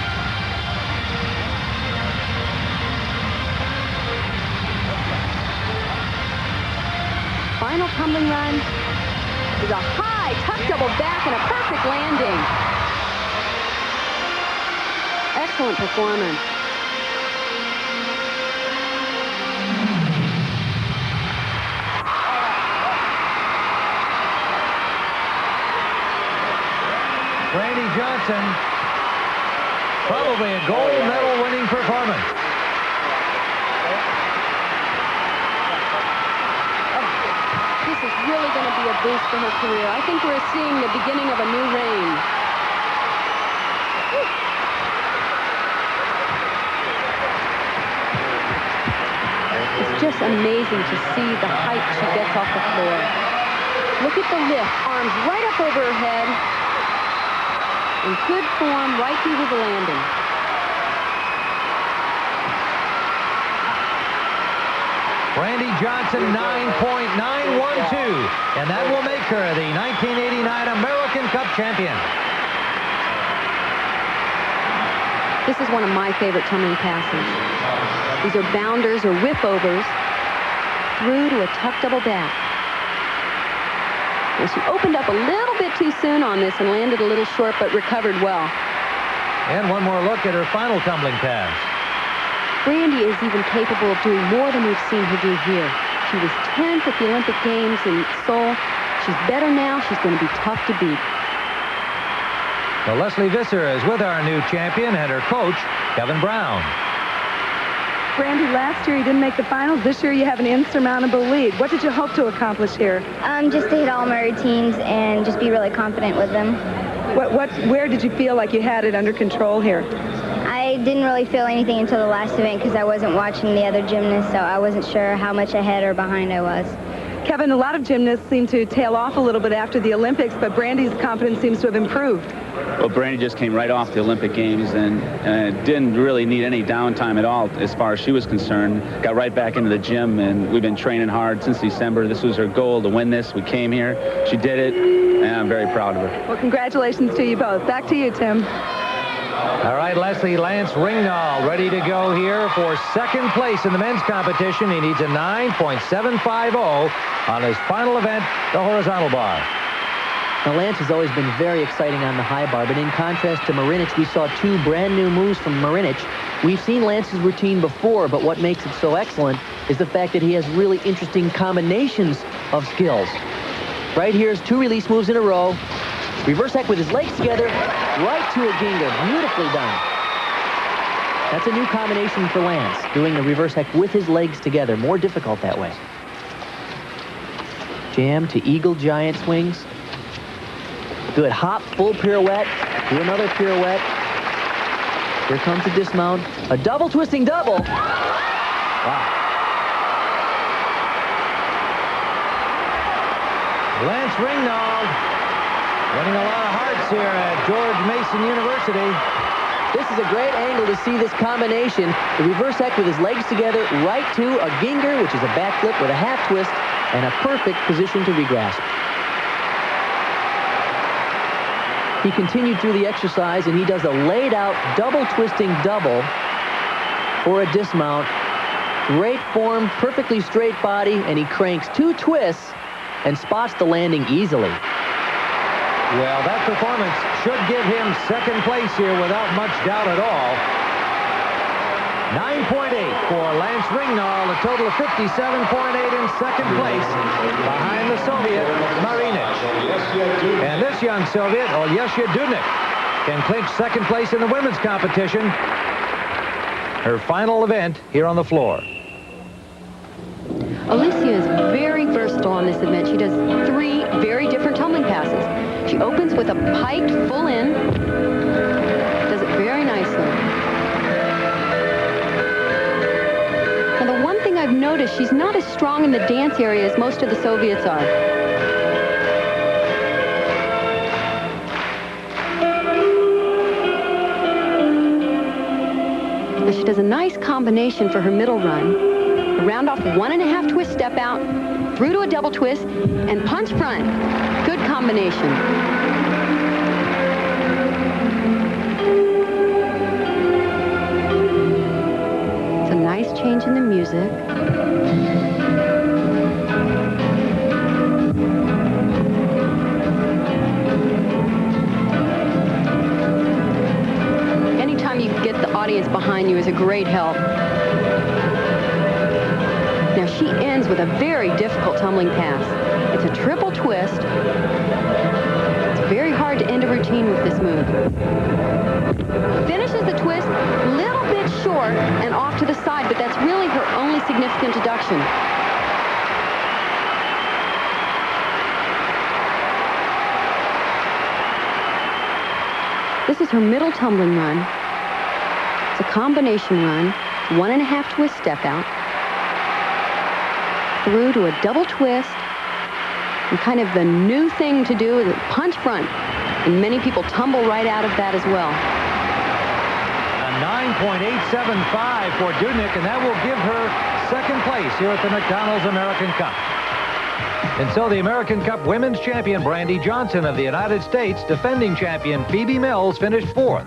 Final tumbling run is a high tuck double back and a perfect landing. Excellent performance. Brandy Johnson, probably a gold medal winning performance. This is really going to be a boost for her career. I think we're seeing the beginning of a new reign. It's just amazing to see the height she gets off the floor. Look at the lift, arms right up over her head. In good form, right through to the landing. Brandy Johnson, 9.912, and that will make her the 1989 American Cup champion. This is one of my favorite tumbling passes. These are bounders or whip overs through to a tuck double back. And she opened up a little bit too soon on this and landed a little short, but recovered well. And one more look at her final tumbling pass. Brandy is even capable of doing more than we've seen her do here. She was 10th at the Olympic Games in Seoul. She's better now. She's going to be tough to beat. Well, Leslie Visser is with our new champion and her coach, Kevin Brown. Brandy, last year you didn't make the finals. This year you have an insurmountable lead. What did you hope to accomplish here? Just to hit all my routines and just be really confident with them. Where did you feel like you had it under control here? I didn't really feel anything until the last event because I wasn't watching the other gymnasts, so I wasn't sure how much ahead or behind I was. Kevin, a lot of gymnasts seem to tail off a little bit after the Olympics, but Brandy's confidence seems to have improved. Well, Brandy just came right off the Olympic Games and didn't really need any downtime at all as far as she was concerned. Got right back into the gym, and we've been training hard since December. This was her goal, to win this. We came here. She did it, and I'm very proud of her. Well, congratulations to you both. Back to you, Tim. All right, Leslie, Lance Ringnahl ready to go here for second place in the men's competition. He needs a 9.750 on his final event, the horizontal bar. Now, Lance has always been very exciting on the high bar, but in contrast to Marinic, we saw two brand new moves from Marinic. We've seen Lance's routine before, but what makes it so excellent is the fact that he has really interesting combinations of skills. Right here's two release moves in a row. Reverse heck with his legs together, right to a ginger. Beautifully done. That's a new combination for Lance, doing the reverse heck with his legs together. More difficult that way. Jam to eagle giant swings. Good hop, full pirouette. Do another pirouette. Here comes a dismount. A double twisting double. Wow. Lance Ringnahl winning a lot of hearts here at George Mason University. This is a great angle to see this combination. The reverse heck with his legs together, right to a ginger, which is a backflip with a half twist, and a perfect position to regrasp. He continued through the exercise, and he does a laid-out double twisting double for a dismount. Great form, perfectly straight body, and he cranks two twists and spots the landing easily. Well, that performance should give him second place here without much doubt at all. 9.8 for Lance Ringnahl, a total of 57.8 in second place behind the Soviet Marinic. And this young Soviet, Olesya Dudnik, can clinch second place in the women's competition. Her final event here on the floor. Olesya is very versatile on this event. She does three very different tumbling passes. She opens with a piked full in, does it very nicely. Now, the one thing I've noticed, she's not as strong in the dance area as most of the Soviets are. But she does a nice combination for her middle run. A round off 1.5 twist step out, through to a double twist, and punch front. Good combination. It's a nice change in the music. Anytime you get the audience behind you is a great help. Now she ends with a very difficult tumbling pass. It's a triple twist. It's very hard to end a routine with this move. Finishes the twist a little bit short and off to the side, but that's really her only significant deduction. This is her middle tumbling run. It's a combination run, 1.5 twist step out, through to a double twist, and kind of the new thing to do is a punch front, and many people tumble right out of that as well. A 9.875 for Dudnik, and that will give her second place here at the McDonald's American Cup. And so the American Cup women's champion Brandy Johnson of the United States, defending champion Phoebe Mills, finished fourth.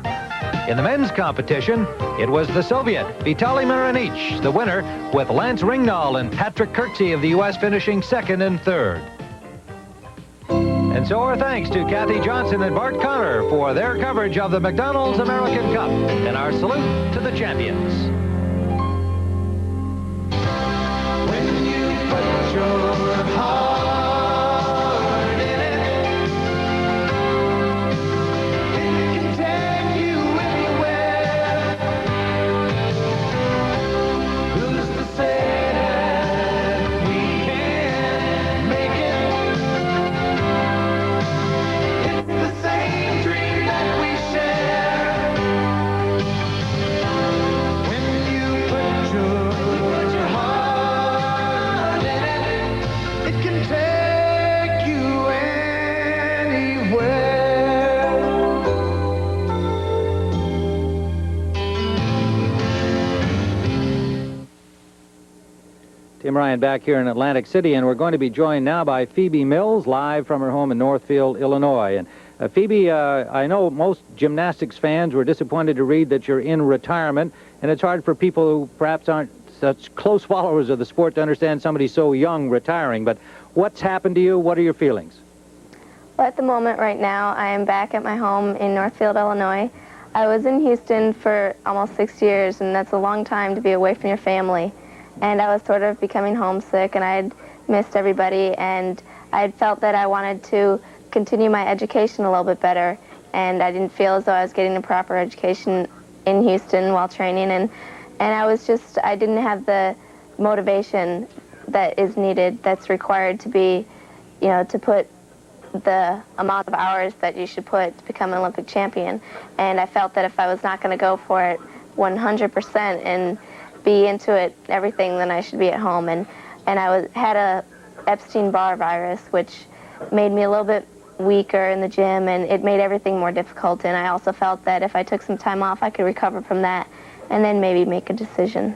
In the men's competition, it was the Soviet Vitaly Marinic, the winner, with Lance Ringnahl and Patrick Kirksey of the U.S. finishing second and third. And so our thanks to Kathy Johnson and Bart Connor for their coverage of the McDonald's American Cup, and our salute to the champions. When you put your heart in it, it can take you anywhere. Who's to say that we can't make it? It's the same dream that we share. When Ryan back here in Atlantic City, and we're going to be joined now by Phoebe Mills, live from her home in Northfield, Illinois. And Phoebe, I know most gymnastics fans were disappointed to read that you're in retirement, and it's hard for people who perhaps aren't such close followers of the sport to understand somebody so young retiring. But what's happened to you? What are your feelings? Well, at the moment right now, I am back at my home in Northfield, Illinois. I was in Houston for almost 6 years, and that's a long time to be away from your family. And I was sort of becoming homesick, and I had missed everybody, and I had felt that I wanted to continue my education a little bit better, and I didn't feel as though I was getting a proper education in Houston while training, and I didn't have the motivation that is needed, that's required to be, to put the amount of hours that you should put to become an Olympic champion. And I felt that if I was not going to go for it 100% and be into it, everything, then I should be at home. And I had a Epstein-Barr virus, which made me a little bit weaker in the gym, and it made everything more difficult. And I also felt that if I took some time off, I could recover from that and then maybe make a decision.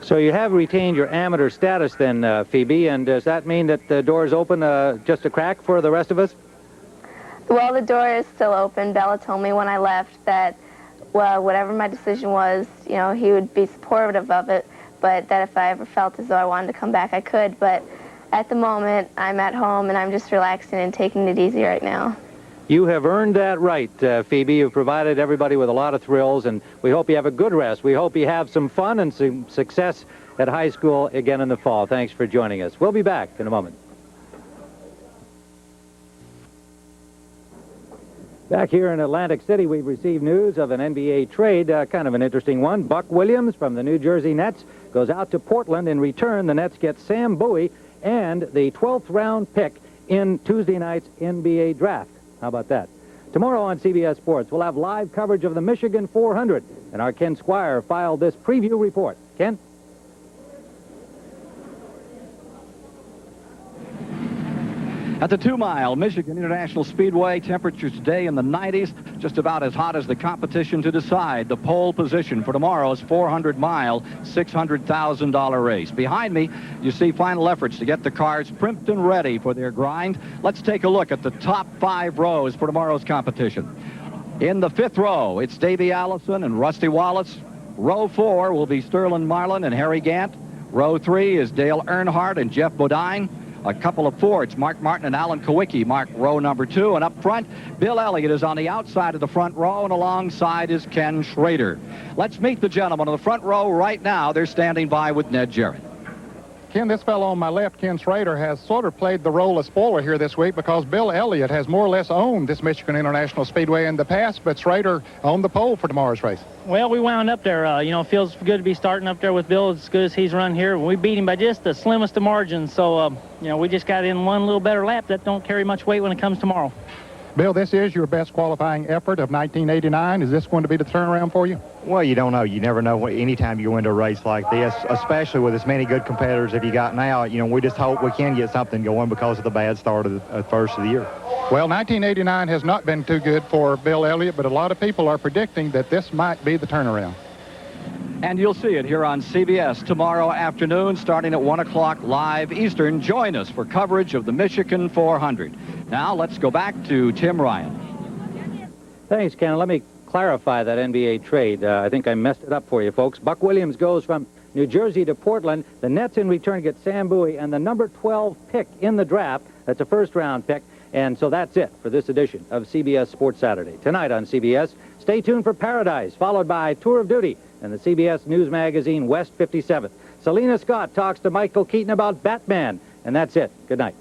So you have retained your amateur status then, Phoebe, and does that mean that the door's open just a crack for the rest of us? Well, the door is still open. Bella told me when I left that, well, whatever my decision was, he would be supportive of it, but that if I ever felt as though I wanted to come back, I could. But at the moment, I'm at home, and I'm just relaxing and taking it easy right now. You have earned that right, Phoebe. You've provided everybody with a lot of thrills, and we hope you have a good rest. We hope you have some fun and some success at high school again in the fall. Thanks for joining us. We'll be back in a moment. Back here in Atlantic City, we've received news of an NBA trade, kind of an interesting one. Buck Williams from the New Jersey Nets goes out to Portland. In return, the Nets get Sam Bowie and the 12th round pick in Tuesday night's NBA draft. How about that? Tomorrow on CBS Sports, we'll have live coverage of the Michigan 400, and our Ken Squire filed this preview report. Ken? At the 2-mile Michigan International Speedway, temperatures today in the 90s, just about as hot as the competition to decide the pole position for tomorrow's 400-mile, $600,000 race. Behind me, you see final efforts to get the cars primped and ready for their grind. Let's take a look at the top 5 rows for tomorrow's competition. In the 5th row, it's Davey Allison and Rusty Wallace. Row 4 will be Sterling Marlin and Harry Gant. Row 3 is Dale Earnhardt and Jeff Bodine. A couple of Fords, Mark Martin and Alan Kowicki, mark row number 2. And up front, Bill Elliott is on the outside of the front row, and alongside is Ken Schrader. Let's meet the gentlemen on the front row right now. They're standing by with Ned Jarrett. Ken, this fellow on my left, Ken Schrader, has sort of played the role of spoiler here this week because Bill Elliott has more or less owned this Michigan International Speedway in the past, but Schrader owned the pole for tomorrow's race. Well, we wound up there. Feels good to be starting up there with Bill as good as he's run here. We beat him by just the slimmest of margins, so, we just got in one little better lap. That don't carry much weight when it comes tomorrow. Bill, this is your best qualifying effort of 1989. Is this going to be the turnaround for you? Well, you don't know. You never know anytime you go into a race like this, especially with as many good competitors as you got now. We just hope we can get something going because of the bad start of the first of the year. Well, 1989 has not been too good for Bill Elliott, but a lot of people are predicting that this might be the turnaround. And you'll see it here on CBS tomorrow afternoon, starting at 1 o'clock live Eastern. Join us for coverage of the Michigan 400. Now, let's go back to Tim Ryan. Thanks, Ken. Let me clarify that NBA trade. I think I messed it up for you, folks. Buck Williams goes from New Jersey to Portland. The Nets in return get Sam Bowie and the number 12 pick in the draft. That's a first-round pick. And so that's it for this edition of CBS Sports Saturday. Tonight on CBS, stay tuned for Paradise, followed by Tour of Duty and the CBS News Magazine West 57th. Selena Scott talks to Michael Keaton about Batman. And that's it. Good night.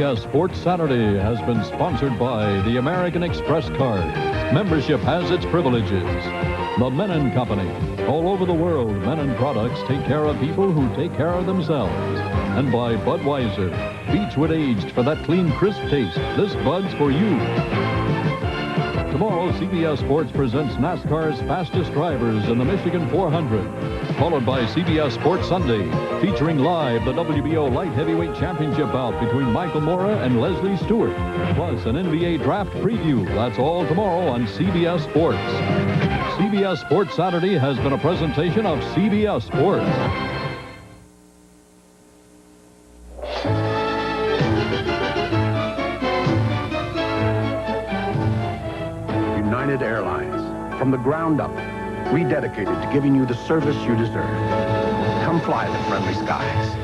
CBS Sports Saturday has been sponsored by the American Express card. Membership has its privileges. The Menon Company. All over the world, Menon products take care of people who take care of themselves. And by Budweiser. Beechwood aged for that clean, crisp taste. This Bud's for you. Tomorrow, CBS Sports presents NASCAR's fastest drivers in the Michigan 400, followed by CBS Sports Sunday, featuring live the WBO Light Heavyweight Championship bout between Michael Mora and Leslie Stewart, plus an NBA draft preview. That's all tomorrow on CBS Sports. CBS Sports Saturday has been a presentation of CBS Sports. United Airlines, from the ground up, rededicated to giving you the service you deserve. Come fly the friendly skies.